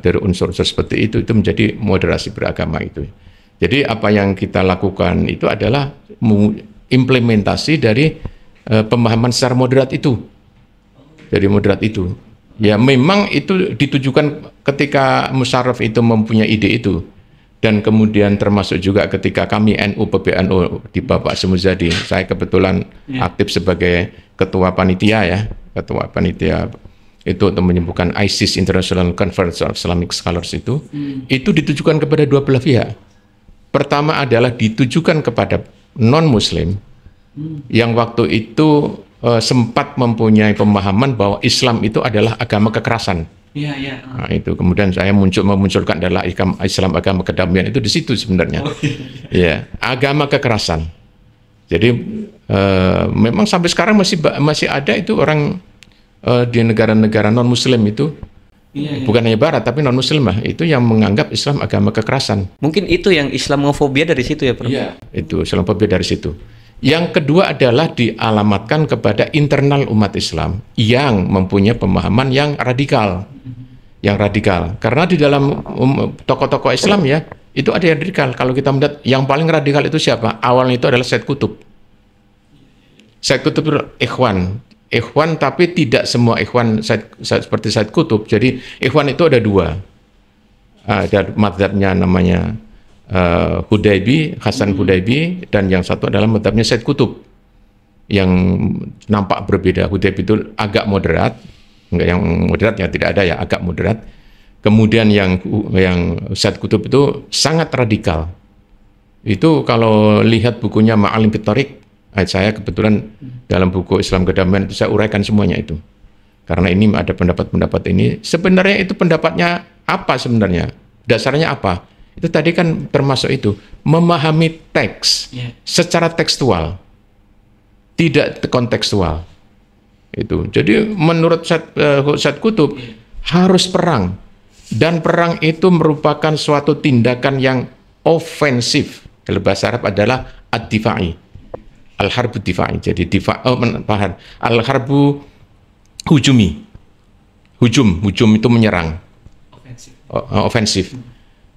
dari unsur-unsur seperti itu menjadi moderasi beragama itu. Jadi apa yang kita lakukan itu adalah implementasi dari pemahaman secara moderat itu. Jadi moderat itu. Ya memang itu ditujukan ketika Musharraf itu mempunyai ide itu. Dan kemudian termasuk juga ketika kami NU PBNU di Bapak Semuzadi, saya kebetulan aktif sebagai ketua panitia ya. Ketua panitia itu untuk menyembuhkan ISIS International Conference of Islamic Scholars itu ditujukan kepada dua belah pihak. Pertama adalah ditujukan kepada non-Muslim yang waktu itu sempat mempunyai pemahaman bahwa Islam itu adalah agama kekerasan. Iya, iya. Nah, itu kemudian saya memunculkan adalah Islam agama kedamaian, itu di situ sebenarnya. Ya, agama kekerasan. Jadi memang sampai sekarang masih ada itu orang di negara-negara non Muslim itu. Iya, iya. Bukan hanya Barat, tapi non-Muslim itu yang menganggap Islam agama kekerasan. Mungkin itu yang Islamofobia dari situ ya, Prof? Iya, itu Islamofobia dari situ. Yang kedua adalah dialamatkan kepada internal umat Islam yang mempunyai pemahaman yang radikal. Yang radikal. Karena di dalam tokoh-tokoh Islam ya, itu ada yang radikal. Kalau kita melihat yang paling radikal itu siapa? Awalnya itu adalah Said Qutb. Said Qutb itu Ikhwan, tapi tidak semua ikhwan seperti Said Qutb. Jadi ikhwan itu ada dua. Ada mazhabnya namanya Hudaybi, Hasan Hudaybi, dan yang satu adalah mazhabnya Said Qutb yang nampak berbeda. Hudaybi itu agak moderat, enggak yang moderat yang tidak ada ya, agak moderat. Kemudian yang Said Qutb itu sangat radikal. Itu kalau lihat bukunya Ma'alim fit Thariq, saya kebetulan dalam buku Islam Kedamaian itu saya uraikan semuanya itu. Karena ini ada pendapat-pendapat ini. Sebenarnya itu pendapatnya apa sebenarnya? Dasarnya apa? Itu tadi kan termasuk itu. Memahami teks secara tekstual. Tidak kontekstual. Itu. Jadi menurut Said Qutb harus perang. Dan perang itu merupakan suatu tindakan yang ofensif. Dalam bahasa Arab adalah ad-difa'i. Al-harbu difa'i, jadi al-harbu hujumi. Hujum itu menyerang. Ofensif.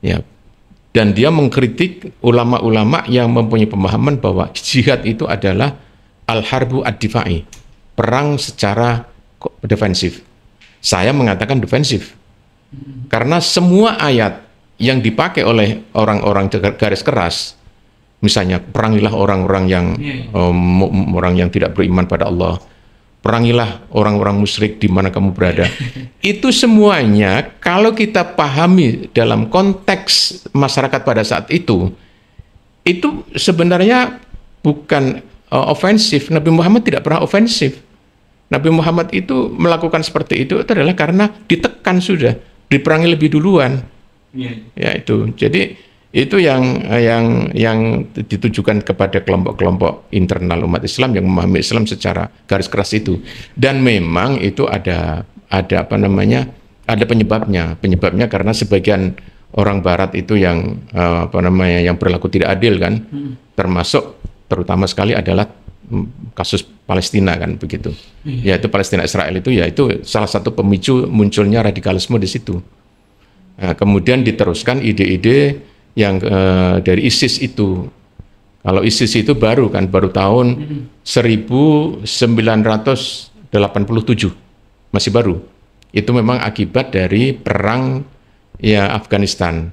Ya. Dan dia mengkritik ulama-ulama yang mempunyai pemahaman bahwa jihad itu adalah al-harbu ad-difa'i. Perang secara defensif. Saya mengatakan defensif. Karena semua ayat yang dipakai oleh orang-orang garis keras, misalnya perangilah orang-orang yang tidak beriman pada Allah, perangilah orang-orang musyrik di mana kamu berada. Itu semuanya kalau kita pahami dalam konteks masyarakat pada saat itu sebenarnya bukan ofensif. Nabi Muhammad tidak pernah ofensif. Nabi Muhammad itu melakukan seperti itu adalah karena ditekan sudah, diperangi lebih duluan. Ya itu. Jadi itu yang ditujukan kepada kelompok-kelompok internal umat Islam yang memahami Islam secara garis keras itu. Dan memang itu ada penyebabnya karena sebagian orang Barat itu yang yang berlaku tidak adil kan, termasuk terutama sekali adalah kasus Palestina kan begitu. Yaitu Palestina Israel itu salah satu pemicu munculnya radikalisme di situ. Nah, kemudian diteruskan ide-ide yang dari ISIS itu. Kalau ISIS itu baru tahun 1987, masih baru. Itu memang akibat dari perang Afghanistan.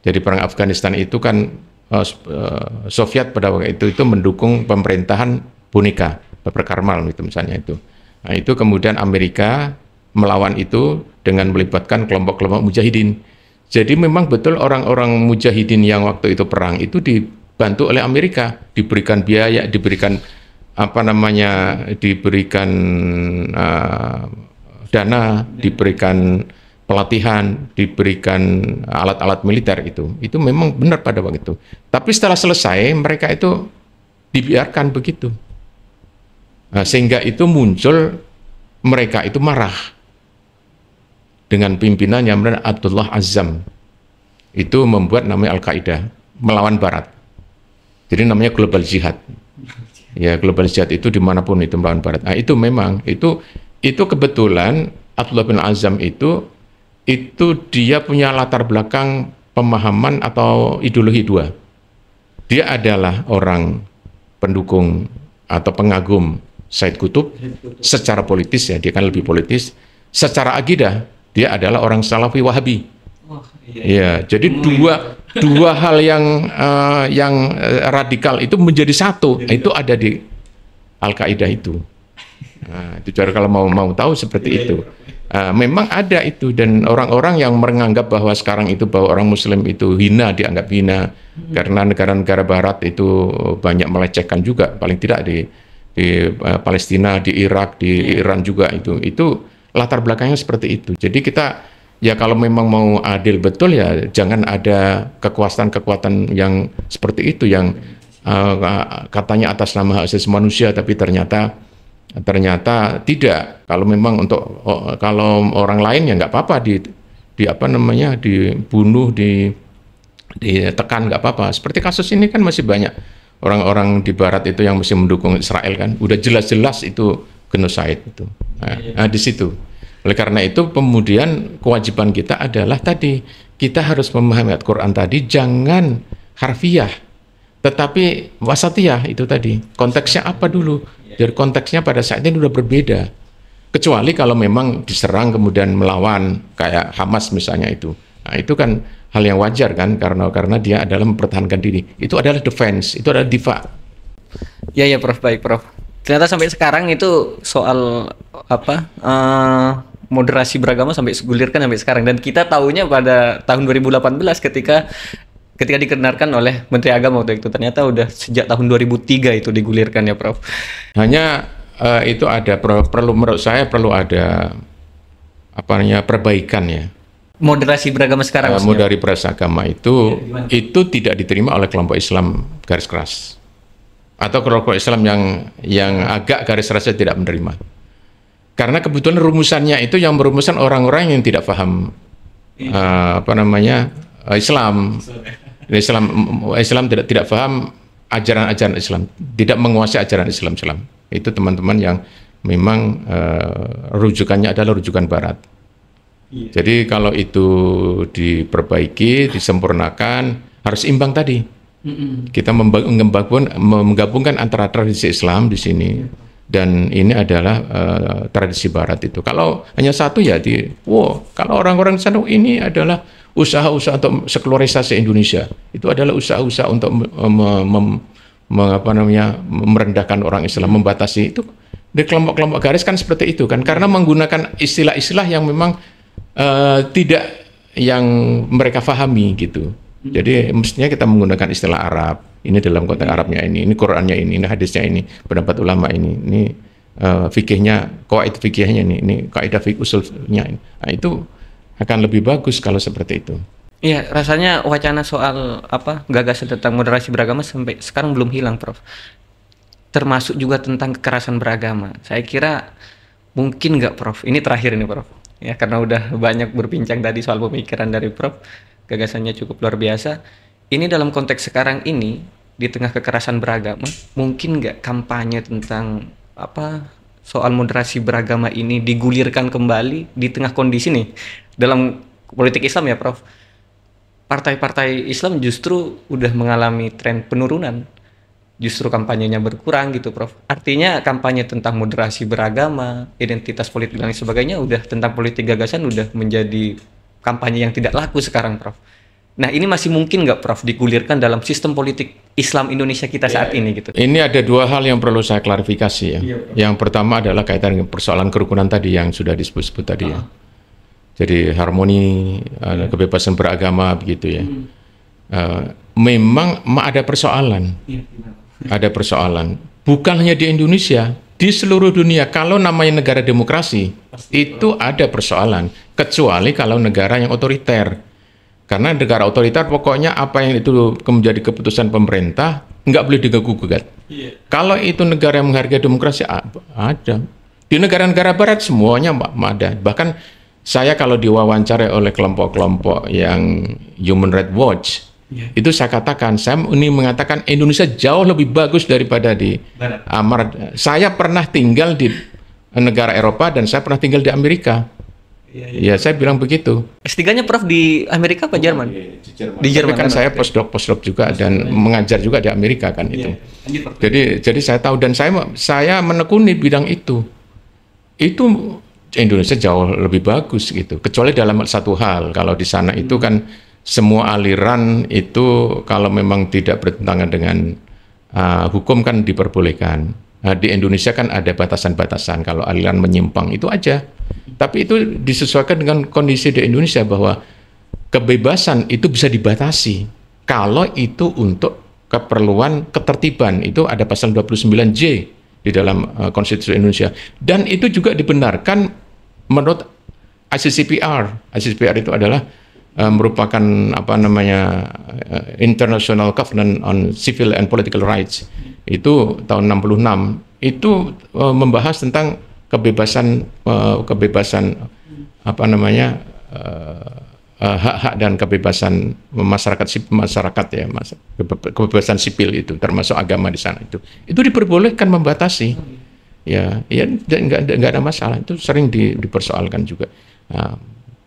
Jadi perang Afghanistan itu kan Soviet pada waktu itu mendukung pemerintahan boneka, Babar Karmal itu misalnya itu. Nah, itu kemudian Amerika melawan itu dengan melibatkan kelompok-kelompok mujahidin. Jadi memang betul orang-orang mujahidin yang waktu itu perang itu dibantu oleh Amerika, diberikan biaya, diberikan dana, diberikan pelatihan, diberikan alat-alat militer itu. Itu memang benar pada waktu itu. Tapi setelah selesai mereka itu dibiarkan begitu. Nah, sehingga itu muncul mereka itu marah dengan pimpinan yang bernama Abdullah Azzam. Itu membuat namanya Al-Qaeda, melawan Barat. Jadi namanya global jihad. Ya, global jihad itu dimanapun itu melawan Barat. Nah, itu memang, itu kebetulan Abdullah bin Azzam itu dia punya latar belakang pemahaman atau ideologi dua. Dia adalah orang pendukung atau pengagum Said Qutb secara politis ya, dia kan lebih politis. Secara akidah dia adalah orang Salafi Wahabi. Ya, jadi dua hal yang radikal itu menjadi satu. Itu ada di Al-Qaeda itu. Nah, itu cara kalau mau tahu seperti itu. Memang ada itu, dan orang-orang yang menganggap bahwa sekarang itu bahwa orang Muslim itu hina, dianggap hina karena negara-negara Barat itu banyak melecehkan juga, paling tidak di Palestina, di Irak, di Iran juga itu latar belakangnya seperti itu. Jadi kita ya kalau memang mau adil betul ya jangan ada kekuatan-kekuatan yang seperti itu yang katanya atas nama hak asasi manusia tapi ternyata tidak. Kalau memang kalau orang lain ya nggak apa-apa di apa namanya dibunuh, ditekan nggak apa-apa. Seperti kasus ini kan masih banyak orang-orang di Barat itu yang masih mendukung Israel kan. Udah jelas-jelas itu genocide itu. Nah, di situ. Oleh karena itu kemudian kewajiban kita adalah tadi kita harus memahami Al-Quran tadi jangan harfiah, tetapi wasatiyah itu tadi. Konteksnya apa dulu? Dari konteksnya pada saat ini sudah berbeda. Kecuali kalau memang diserang kemudian melawan kayak Hamas misalnya itu. Nah, itu kan hal yang wajar kan karena dia adalah mempertahankan diri. Itu adalah defense, itu adalah difa. Ya Prof, baik Prof. Ternyata sampai sekarang itu soal moderasi beragama sampai digulirkan sampai sekarang, dan kita tahunya pada tahun 2018 ketika dikenalkan oleh Menteri Agama waktu itu. Ternyata udah sejak tahun 2003 itu digulirkan ya Prof. Hanya itu ada menurut saya perlu ada perbaikan ya. Moderasi beragama sekarang. Moderasi beragama itu tidak diterima oleh kelompok Islam garis keras atau kelompok Islam yang agak garis kerasnya tidak menerima. Karena kebetulan rumusannya itu yang merumuskan orang-orang yang tidak paham Islam tidak paham ajaran-ajaran Islam, tidak menguasai ajaran Islam. Itu teman-teman yang memang rujukannya adalah rujukan Barat. Jadi kalau itu diperbaiki, disempurnakan, harus imbang tadi. Kita menggabungkan antara tradisi Islam di sini dan ini adalah tradisi Barat itu. Kalau hanya satu ya kalau orang-orang di sana ini adalah usaha-usaha untuk sekularisasi Indonesia, itu adalah usaha-usaha untuk merendahkan orang Islam, membatasi itu. Di kelompok-kelompok garis kan seperti itu kan, karena menggunakan istilah-istilah yang memang tidak yang mereka pahami gitu. Jadi mestinya kita menggunakan istilah Arab. Ini dalam konteks Arabnya ini Qurannya ini hadisnya ini, pendapat ulama ini fikihnya, qawaid fikihnya ini kaidah fikih usulnya ini. Nah, itu akan lebih bagus kalau seperti itu. Iya, rasanya wacana soal gagasan tentang moderasi beragama sampai sekarang belum hilang, Prof. Termasuk juga tentang kekerasan beragama. Saya kira mungkin nggak, Prof. Ini terakhir ini, Prof. Ya, karena udah banyak berbincang tadi soal pemikiran dari Prof. Gagasannya cukup luar biasa. Ini dalam konteks sekarang ini, di tengah kekerasan beragama, mungkin nggak kampanye tentang soal moderasi beragama ini digulirkan kembali di tengah kondisi nih dalam politik Islam ya, Prof. Partai-partai Islam justru udah mengalami tren penurunan, justru kampanyenya berkurang gitu, Prof. Artinya kampanye tentang moderasi beragama, identitas politik dan lain sebagainya, udah tentang politik gagasan udah menjadi kampanye yang tidak laku sekarang, Prof. Nah, ini masih mungkin nggak, Prof, digulirkan dalam sistem politik Islam Indonesia kita saat ini gitu? Ini ada dua hal yang perlu saya klarifikasi ya. Yang pertama adalah kaitan dengan persoalan kerukunan tadi yang sudah disebut-sebut tadi ya. Jadi harmoni, kebebasan beragama begitu ya. Memang ada persoalan. Ada persoalan. Bukan hanya di Indonesia, di seluruh dunia. Kalau namanya negara demokrasi, itu ada persoalan. Kecuali kalau negara yang otoriter. Karena negara otoriter pokoknya apa yang itu menjadi keputusan pemerintah nggak boleh diganggu-gugat. Kalau itu negara yang menghargai demokrasi ada. Di negara-negara Barat semuanya ada. Bahkan saya kalau diwawancarai oleh kelompok-kelompok yang Human Rights Watch, itu saya katakan, saya ini mengatakan Indonesia jauh lebih bagus daripada di Barat. Saya pernah tinggal di negara Eropa dan saya pernah tinggal di Amerika. Ya, saya bilang begitu. S3-nya Prof di Amerika apa Jerman? Di Jerman kan saya postdoc juga dan mengajar juga di Amerika kan itu. Jadi saya tahu dan saya menekuni bidang itu. Itu Indonesia jauh lebih bagus gitu. Kecuali dalam satu hal, kalau di sana itu kan semua aliran itu kalau memang tidak bertentangan dengan hukum kan diperbolehkan. Nah, di Indonesia kan ada batasan-batasan kalau aliran menyimpang itu aja. Tapi itu disesuaikan dengan kondisi di Indonesia bahwa kebebasan itu bisa dibatasi kalau itu untuk keperluan ketertiban. Itu ada pasal 29J di dalam Konstitusi Indonesia. Dan itu juga dibenarkan menurut ICCPR. ICCPR itu adalah merupakan apa namanya International Covenant on Civil and Political Rights. Itu tahun 66. Itu membahas tentang kebebasan apa namanya hak-hak dan kebebasan masyarakat ya, kebebasan sipil itu termasuk agama di sana itu diperbolehkan membatasi ya nggak ada masalah, itu sering dipersoalkan juga. Nah,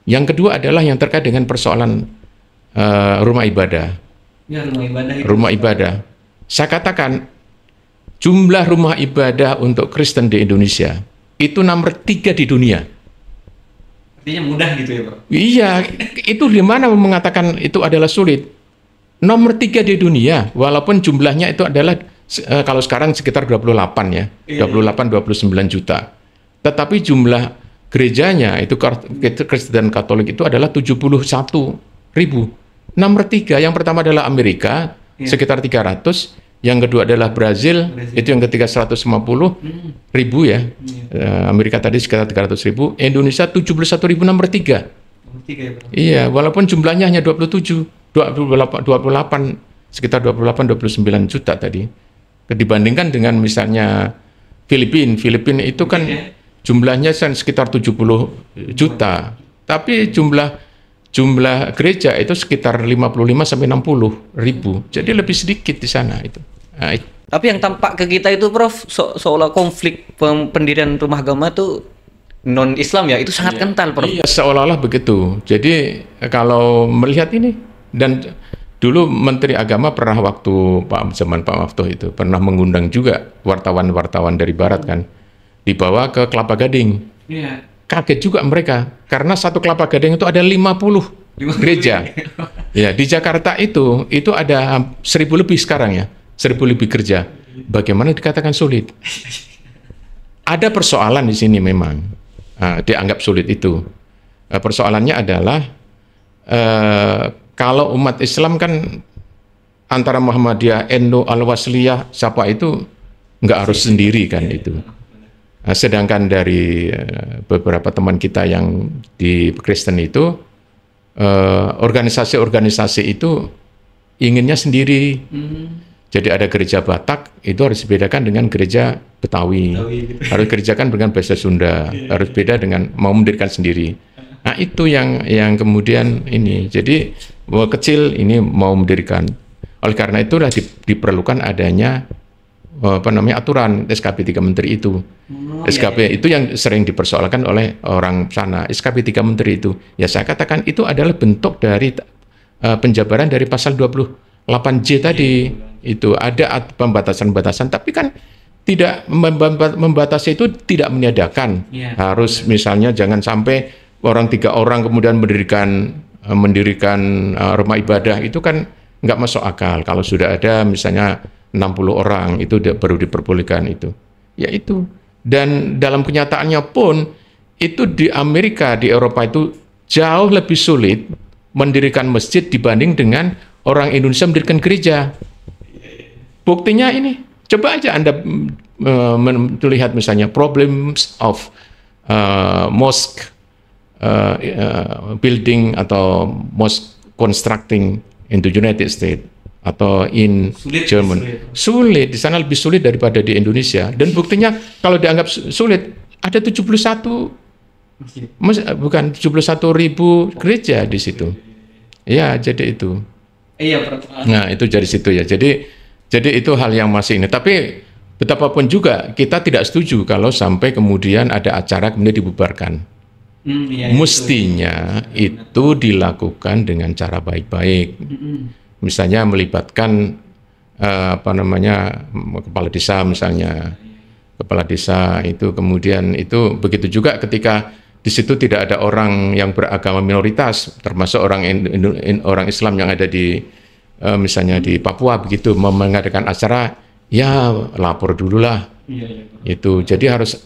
yang kedua adalah yang terkait dengan persoalan rumah ibadah. Ya, rumah ibadah. Saya katakan jumlah rumah ibadah untuk Kristen di Indonesia itu nomor 3 di dunia. Artinya mudah gitu ya, Bro? Iya, itu di mana mengatakan itu adalah sulit. Nomor 3 di dunia, walaupun jumlahnya itu adalah kalau sekarang sekitar 28 ya, 28-29 juta. Tetapi jumlah gerejanya itu Kristen Katolik itu adalah 71.000. Nomor 3, yang pertama adalah Amerika, sekitar 300. Yang kedua adalah Brazil, itu yang ketiga 150.000 ya. Amerika tadi sekitar 300.000. Indonesia 71.000 nomor 3. Ya, iya, walaupun jumlahnya hanya 28, sekitar 28-29 juta tadi. Dibandingkan dengan misalnya Filipina itu kan jumlahnya sekitar 70 juta. Tapi jumlah gereja itu sekitar 55 sampai 60.000. Jadi lebih sedikit di sana itu. Nah, tapi yang tampak ke kita itu, Prof, seolah konflik pendirian rumah agama tuh non-Islam ya, itu sangat kental, Prof. Iya, seolah-olah begitu. Jadi kalau melihat ini, dan dulu Menteri Agama pernah waktu zaman Pak Maftuh itu pernah mengundang juga wartawan-wartawan dari Barat kan, dibawa ke Kelapa Gading. Iya. Kaget juga mereka karena satu Kelapa Gading itu ada 50 gereja. Ya, di Jakarta itu ada 1.000 lebih sekarang ya, 1.000 lebih gereja. Bagaimana dikatakan sulit? Ada persoalan di sini memang dianggap sulit itu. Persoalannya adalah kalau umat Islam kan antara Muhammadiyah, NU, Al-Wasliyah, siapa itu nggak harus sendiri kan itu. Sedangkan dari beberapa teman kita yang di Kristen itu, organisasi-organisasi itu inginnya sendiri. Jadi ada gereja Batak, itu harus dibedakan dengan gereja Betawi. Harus kerjakan dengan bahasa Sunda, harus beda dengan mau mendirikan sendiri. Nah itu yang kemudian ini. Jadi kecil ini mau mendirikan. Oleh karena itulah diperlukan adanya aturan SKP 3 Menteri itu. SKP itu yang sering dipersoalkan oleh orang sana. SKP 3 Menteri itu, ya saya katakan itu adalah bentuk dari penjabaran dari pasal 28J tadi. Itu ada pembatasan-batasan, tapi kan tidak membatasi itu tidak meniadakan. Harus misalnya jangan sampai 3 orang kemudian mendirikan rumah ibadah, itu kan nggak masuk akal. Kalau sudah ada misalnya 60 orang itu baru diperbolehkan itu. Ya itu. Dan dalam kenyataannya pun itu di Amerika, di Eropa itu jauh lebih sulit mendirikan masjid dibanding dengan orang Indonesia mendirikan gereja. Buktinya ini, coba aja Anda melihat misalnya problems of mosque building atau mosque constructing in the United States atau in German. Sulit, di sana lebih sulit daripada di Indonesia. Dan buktinya kalau dianggap sulit, ada 71.000 gereja di situ. Ya, jadi itu. Nah, itu dari situ ya. Jadi itu hal yang masih ini. Tapi betapapun juga kita tidak setuju kalau sampai kemudian ada acara kemudian dibubarkan. Mestinya itu dilakukan dengan cara baik-baik. Misalnya melibatkan kepala desa misalnya. Kepala desa itu kemudian itu begitu juga ketika di situ tidak ada orang yang beragama minoritas, termasuk orang Islam yang ada di misalnya di Papua begitu mengadakan acara, ya lapor dululah Itu jadi harus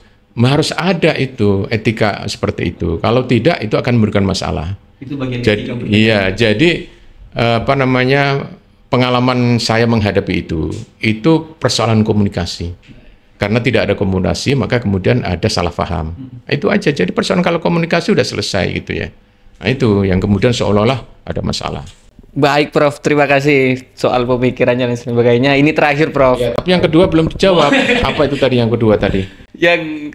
ada itu etika seperti itu. Kalau tidak itu akan memberikan masalah. Itu bagian Jadi iya, jadi apa namanya, pengalaman saya menghadapi itu persoalan komunikasi. Karena tidak ada komunikasi, maka kemudian ada salah paham. Itu aja. Jadi persoalan kalau komunikasi udah selesai gitu ya. Nah itu yang kemudian seolah-olah ada masalah. Baik Prof, terima kasih soal pemikirannya dan sebagainya. Ini terakhir Prof. Ya, tapi yang kedua belum dijawab. Apa itu tadi yang kedua tadi? Yang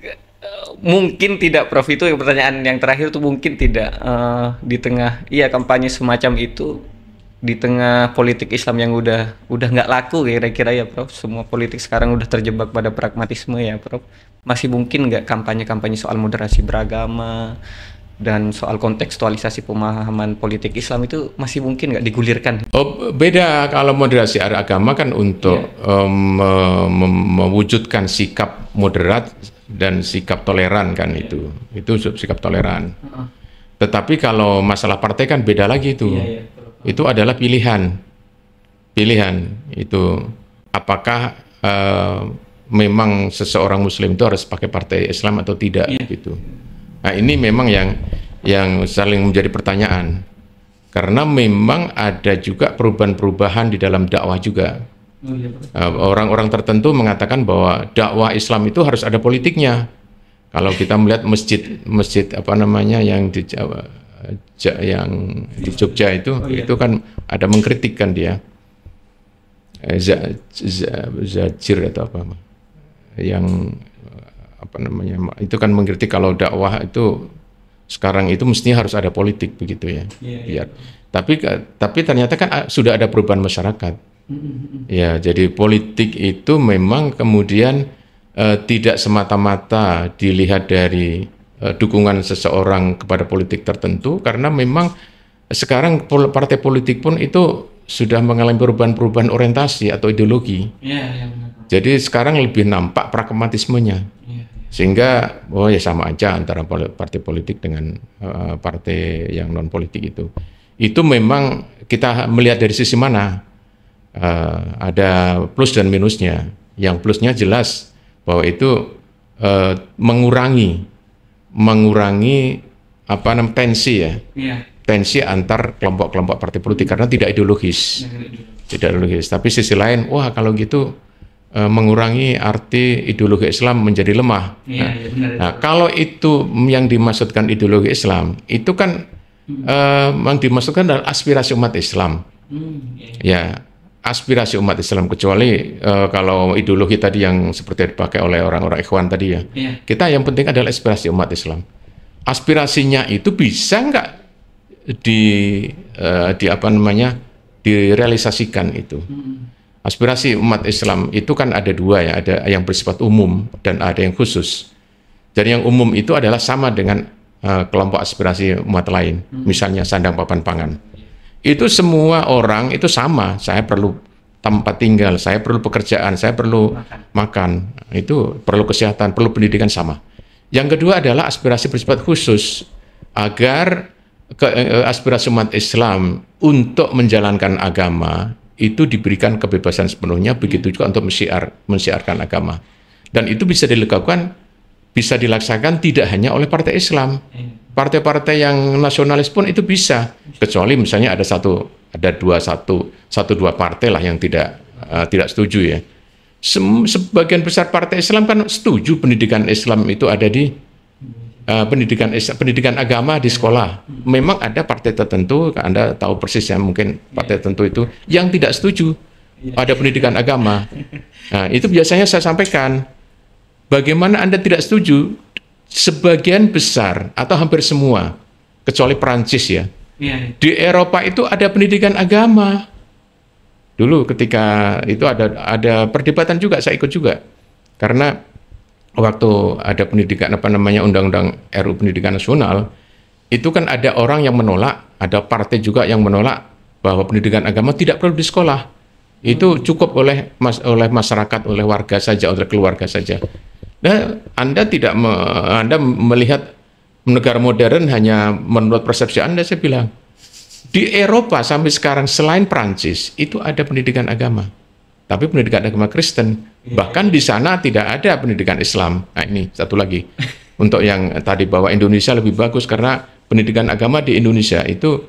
mungkin tidak Prof, itu pertanyaan yang terakhir tuh mungkin tidak di tengah kampanye semacam itu, di tengah politik Islam yang udah nggak laku kira-kira ya Prof. Semua politik sekarang udah terjebak pada pragmatisme ya Prof. Masih mungkin nggak kampanye-kampanye soal moderasi beragama dan soal kontekstualisasi pemahaman politik Islam itu masih mungkin nggak digulirkan? Oh, beda. Kalau moderasi agama kan untuk mewujudkan sikap moderat dan sikap toleran kan itu sikap toleran. Tetapi kalau masalah partai kan beda lagi itu. Itu adalah pilihan itu apakah memang seseorang Muslim itu harus pakai partai Islam atau tidak gitu. Nah ini memang yang saling menjadi pertanyaan karena memang ada juga perubahan-perubahan di dalam dakwah juga. Orang-orang tertentu mengatakan bahwa dakwah Islam itu harus ada politiknya. Kalau kita melihat masjid apa namanya yang di Jawa, yang di Jogja itu kan ada mengkritik kan dia Zajir atau apa yang apa namanya itu kan mengkritik kalau dakwah itu sekarang itu mestinya harus ada politik begitu ya. Biar. Tapi ternyata kan sudah ada perubahan masyarakat. Ya, jadi politik itu memang kemudian tidak semata-mata dilihat dari dukungan seseorang kepada politik tertentu, karena memang sekarang partai politik pun itu sudah mengalami perubahan-perubahan orientasi atau ideologi. Jadi sekarang lebih nampak pragmatismenya, sehingga ya sama aja antara partai politik dengan partai yang non politik itu. Itu memang kita melihat dari sisi mana, ada plus dan minusnya. Yang plusnya jelas bahwa itu mengurangi apa namanya tensi ya, tensi antar kelompok-kelompok partai politik karena tidak ideologis, Tapi sisi lain, wah kalau gitu mengurangi arti ideologi Islam menjadi lemah. Nah, kalau itu yang dimaksudkan ideologi Islam, itu kan yang dimaksudkan adalah aspirasi umat Islam. Ya, aspirasi umat Islam, kecuali kalau ideologi tadi yang seperti dipakai oleh orang-orang Ikhwan tadi ya. Kita yang penting adalah aspirasi umat Islam. Aspirasinya itu bisa nggak di apa namanya direalisasikan itu. Aspirasi umat Islam itu kan ada dua ya, ada yang bersifat umum dan ada yang khusus. Jadi yang umum itu adalah sama dengan kelompok aspirasi umat lain, misalnya sandang papan pangan. Itu semua orang itu sama, saya perlu tempat tinggal, saya perlu pekerjaan, saya perlu makan, itu perlu kesehatan, perlu pendidikan sama. Yang kedua adalah aspirasi bersifat khusus, agar aspirasi umat Islam untuk menjalankan agama itu diberikan kebebasan sepenuhnya, begitu juga untuk mensiarkan agama. Dan itu bisa dilaksanakan tidak hanya oleh partai Islam. Partai-partai yang nasionalis pun itu bisa, kecuali misalnya ada satu dua partai lah yang tidak setuju ya. Sebagian besar partai Islam kan setuju pendidikan Islam itu ada di pendidikan agama di sekolah. Memang ada partai tertentu, Anda tahu persis ya, mungkin partai tertentu itu yang tidak setuju ada pendidikan agama. Nah, itu biasanya saya sampaikan, bagaimana Anda tidak setuju? Sebagian besar atau hampir semua, kecuali Perancis ya, di Eropa itu ada pendidikan agama. Dulu ketika itu ada perdebatan juga, saya ikut juga, karena waktu ada pendidikan apa namanya undang-undang RUU Pendidikan Nasional, itu kan ada orang yang menolak, ada partai juga yang menolak bahwa pendidikan agama tidak perlu di sekolah. Itu cukup oleh masyarakat, oleh warga saja, oleh keluarga saja. Nah, Anda melihat negara modern hanya menurut persepsi Anda, saya bilang. Di Eropa sampai sekarang selain Prancis, itu ada pendidikan agama. tapi pendidikan agama Kristen. Bahkan di sana tidak ada pendidikan Islam. Nah ini satu lagi. Untuk yang tadi bahwa Indonesia lebih bagus karena pendidikan agama di Indonesia itu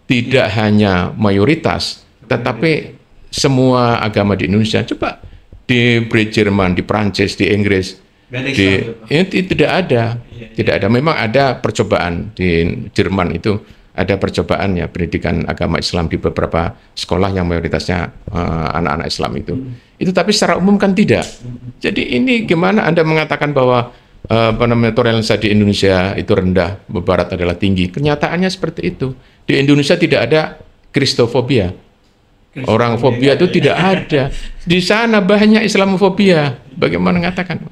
tidak hanya mayoritas, tetapi semua agama di Indonesia. Coba di Jerman, di Prancis, di Inggris, tidak ada. Tidak ada. Memang ada percobaan di Jerman itu, ada percobaan ya pendidikan agama Islam di beberapa sekolah yang mayoritasnya anak-anak Islam itu. Itu tapi secara umum kan tidak. Jadi ini gimana Anda mengatakan bahwa toleransi di Indonesia itu rendah, Barat adalah tinggi. Kenyataannya seperti itu. Di Indonesia tidak ada kristofobia. Orang fobia itu tidak ada. Di sana banyak Islamofobia. Bagaimana mengatakan?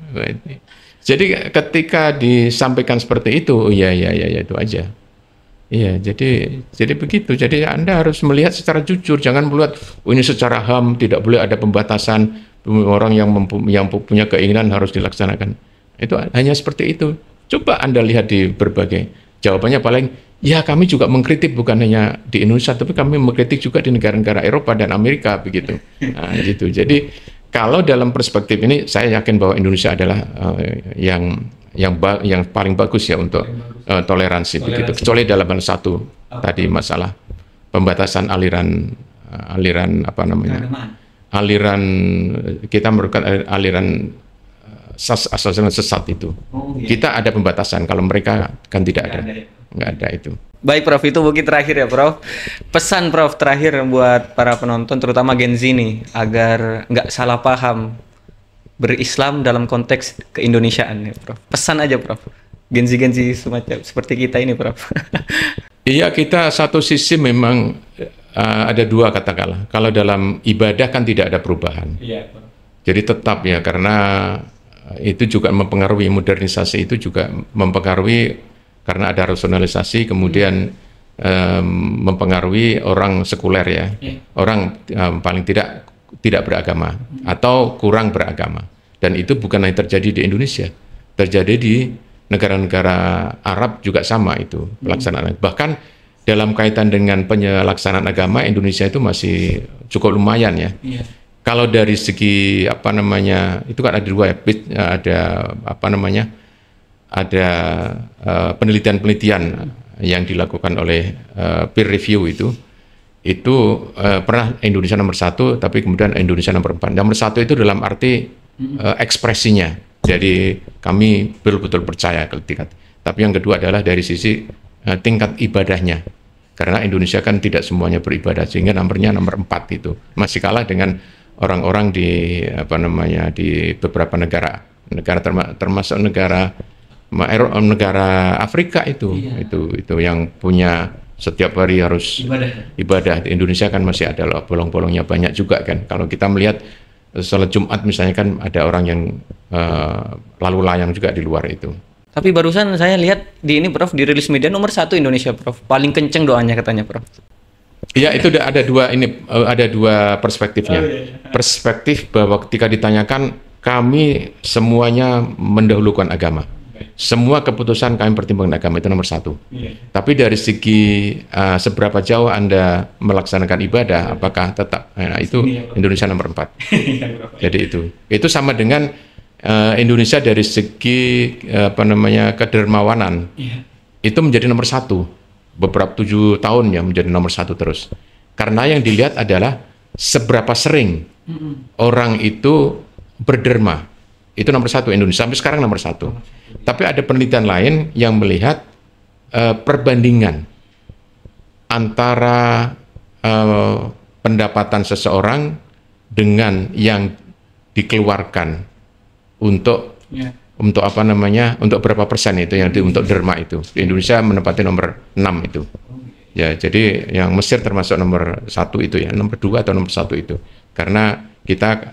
Jadi ketika disampaikan seperti itu, ya itu aja. Iya, jadi begitu. Jadi Anda harus melihat secara jujur, jangan melihat ini secara HAM tidak boleh ada pembatasan, orang yang punya keinginan harus dilaksanakan. Itu hanya seperti itu. Coba Anda lihat di berbagai jawabannya paling ya kami juga mengkritik bukan hanya di Indonesia, tapi kami mengkritik juga di negara-negara Eropa dan Amerika begitu. Nah, gitu. Jadi kalau dalam perspektif ini saya yakin bahwa Indonesia adalah yang paling bagus ya untuk toleransi begitu. Kecuali dalam satu tadi masalah pembatasan aliran apa namanya? Aliran kita merupakan aliran asal sesat itu. Kita ada pembatasan, kalau mereka kan tidak ada. Nggak ada itu. Baik Prof, itu mungkin terakhir ya Prof. Pesan Prof terakhir buat para penonton, terutama Gen Z nih, agar nggak salah paham berislam dalam konteks keindonesiaan ya Prof. Pesan aja Prof. Gen Z semacam seperti kita ini Prof. Iya, kita satu sisi memang ada dua katakanlah. Kalau dalam ibadah kan tidak ada perubahan. Iya, Prof. Jadi tetap ya, karena itu juga mempengaruhi, modernisasi itu juga mempengaruhi karena ada rasionalisasi, kemudian mempengaruhi orang sekuler ya, orang paling tidak beragama atau kurang beragama. Dan itu bukan hanya terjadi di Indonesia, terjadi di negara-negara Arab juga sama itu pelaksanaan. Bahkan dalam kaitan dengan penyelaksanaan agama, Indonesia itu masih cukup lumayan ya. Kalau dari segi apa namanya, itu kan ada dua ya, ada apa namanya, ada penelitian-penelitian yang dilakukan oleh peer review itu pernah Indonesia nomor 1, tapi kemudian Indonesia nomor 4. Nomor 1 itu dalam arti ekspresinya, jadi kami betul-betul percaya ketika. Tapi yang kedua adalah dari sisi tingkat ibadahnya, karena Indonesia kan tidak semuanya beribadah, sehingga nomornya nomor 4 itu masih kalah dengan orang-orang di apa namanya di beberapa negara termasuk negara Afrika itu yang punya setiap hari harus ibadah. Di Indonesia kan masih ada bolong-bolongnya banyak juga kan. Kalau kita melihat sholat Jumat misalnya kan ada orang yang lalu layang juga di luar itu. Tapi barusan saya lihat di ini Prof, di rilis media nomor 1 Indonesia Prof, paling kenceng doanya katanya Prof. Iya, itu ada dua perspektifnya. Perspektif bahwa ketika ditanyakan, kami semuanya mendahulukan agama. Semua keputusan kami pertimbangkan agama, itu nomor 1. Tapi dari segi seberapa jauh Anda melaksanakan ibadah, apakah tetap, itu Indonesia nomor 4. Jadi itu sama dengan Indonesia dari segi apa namanya kedermawanan, itu menjadi nomor 1. Beberapa 7 tahun ya menjadi nomor 1 terus. Karena yang dilihat adalah seberapa sering orang itu berderma. Itu nomor 1 Indonesia, sampai sekarang nomor 1. Tapi ada penelitian lain yang melihat perbandingan antara pendapatan seseorang dengan yang dikeluarkan untuk apa namanya, untuk berapa persen itu yang untuk derma itu. Di Indonesia menempati nomor 6 itu. Ya, jadi yang Mesir termasuk nomor 1 itu ya, nomor 2 atau nomor 1 itu. Karena kita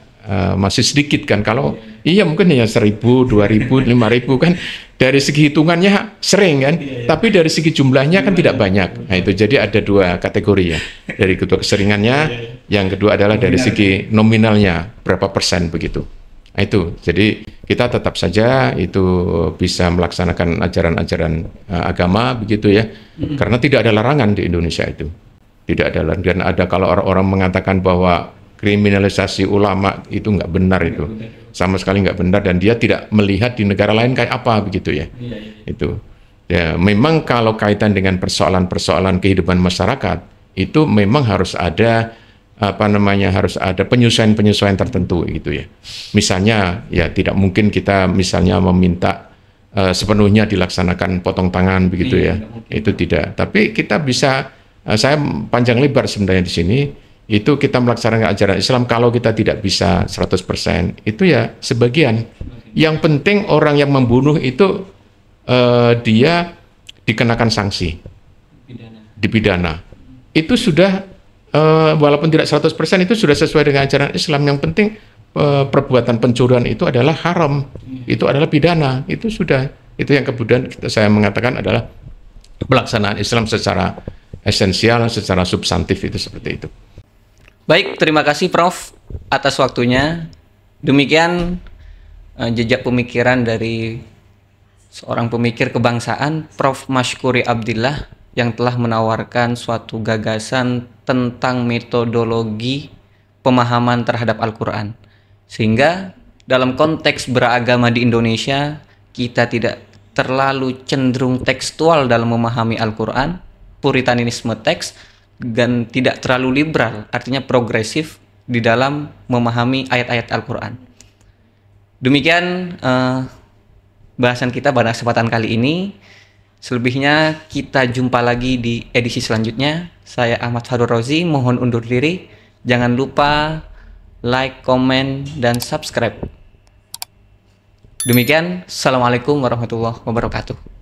masih sedikit kan, kalau iya mungkin ya 1.000, 2.000, 5.000 kan dari segi hitungannya sering kan, tapi dari segi jumlahnya kan tidak banyak. Nah itu jadi ada dua kategori ya, dari kedua keseringannya, yang kedua adalah dari segi nominalnya berapa persen begitu. Nah itu, jadi kita tetap saja itu bisa melaksanakan ajaran-ajaran agama begitu ya, karena tidak ada larangan di Indonesia itu, tidak ada larangan. Dan ada kalau orang-orang mengatakan bahwa kriminalisasi ulama itu nggak benar itu, sama sekali nggak benar, dan dia tidak melihat di negara lain kayak apa begitu ya. Itu ya, memang kalau kaitan dengan persoalan-persoalan kehidupan masyarakat itu memang harus ada harus ada penyesuaian tertentu gitu ya. Misalnya ya tidak mungkin kita misalnya meminta sepenuhnya dilaksanakan potong tangan begitu ya. Itu tidak. Tapi kita bisa, saya panjang lebar sebenarnya di sini, itu kita melaksanakan ajaran Islam kalau kita tidak bisa 100%, itu ya sebagian. Yang penting orang yang membunuh itu dia dikenakan sanksi, dipidana. Itu sudah walaupun tidak 100% itu sudah sesuai dengan ajaran Islam. Yang penting perbuatan pencurian itu adalah haram, itu adalah pidana, itu sudah. Itu yang kemudian saya mengatakan adalah pelaksanaan Islam secara esensial, secara substantif, itu seperti itu. Baik, terima kasih Prof atas waktunya. Demikian jejak pemikiran dari seorang pemikir kebangsaan, Prof Mashkuri Abdillah, yang telah menawarkan suatu gagasan tentang metodologi pemahaman terhadap Al-Quran. Sehingga dalam konteks beragama di Indonesia, kita tidak terlalu cenderung tekstual dalam memahami Al-Quran, puritanisme teks, dan tidak terlalu liberal, artinya progresif di dalam memahami ayat-ayat Al-Quran. Demikian bahasan kita pada kesempatan kali ini. Selebihnya kita jumpa lagi di edisi selanjutnya. Saya Ahmad Farul Rozi, mohon undur diri. Jangan lupa like, komen, dan subscribe. Demikian, Assalamualaikum warahmatullahi wabarakatuh.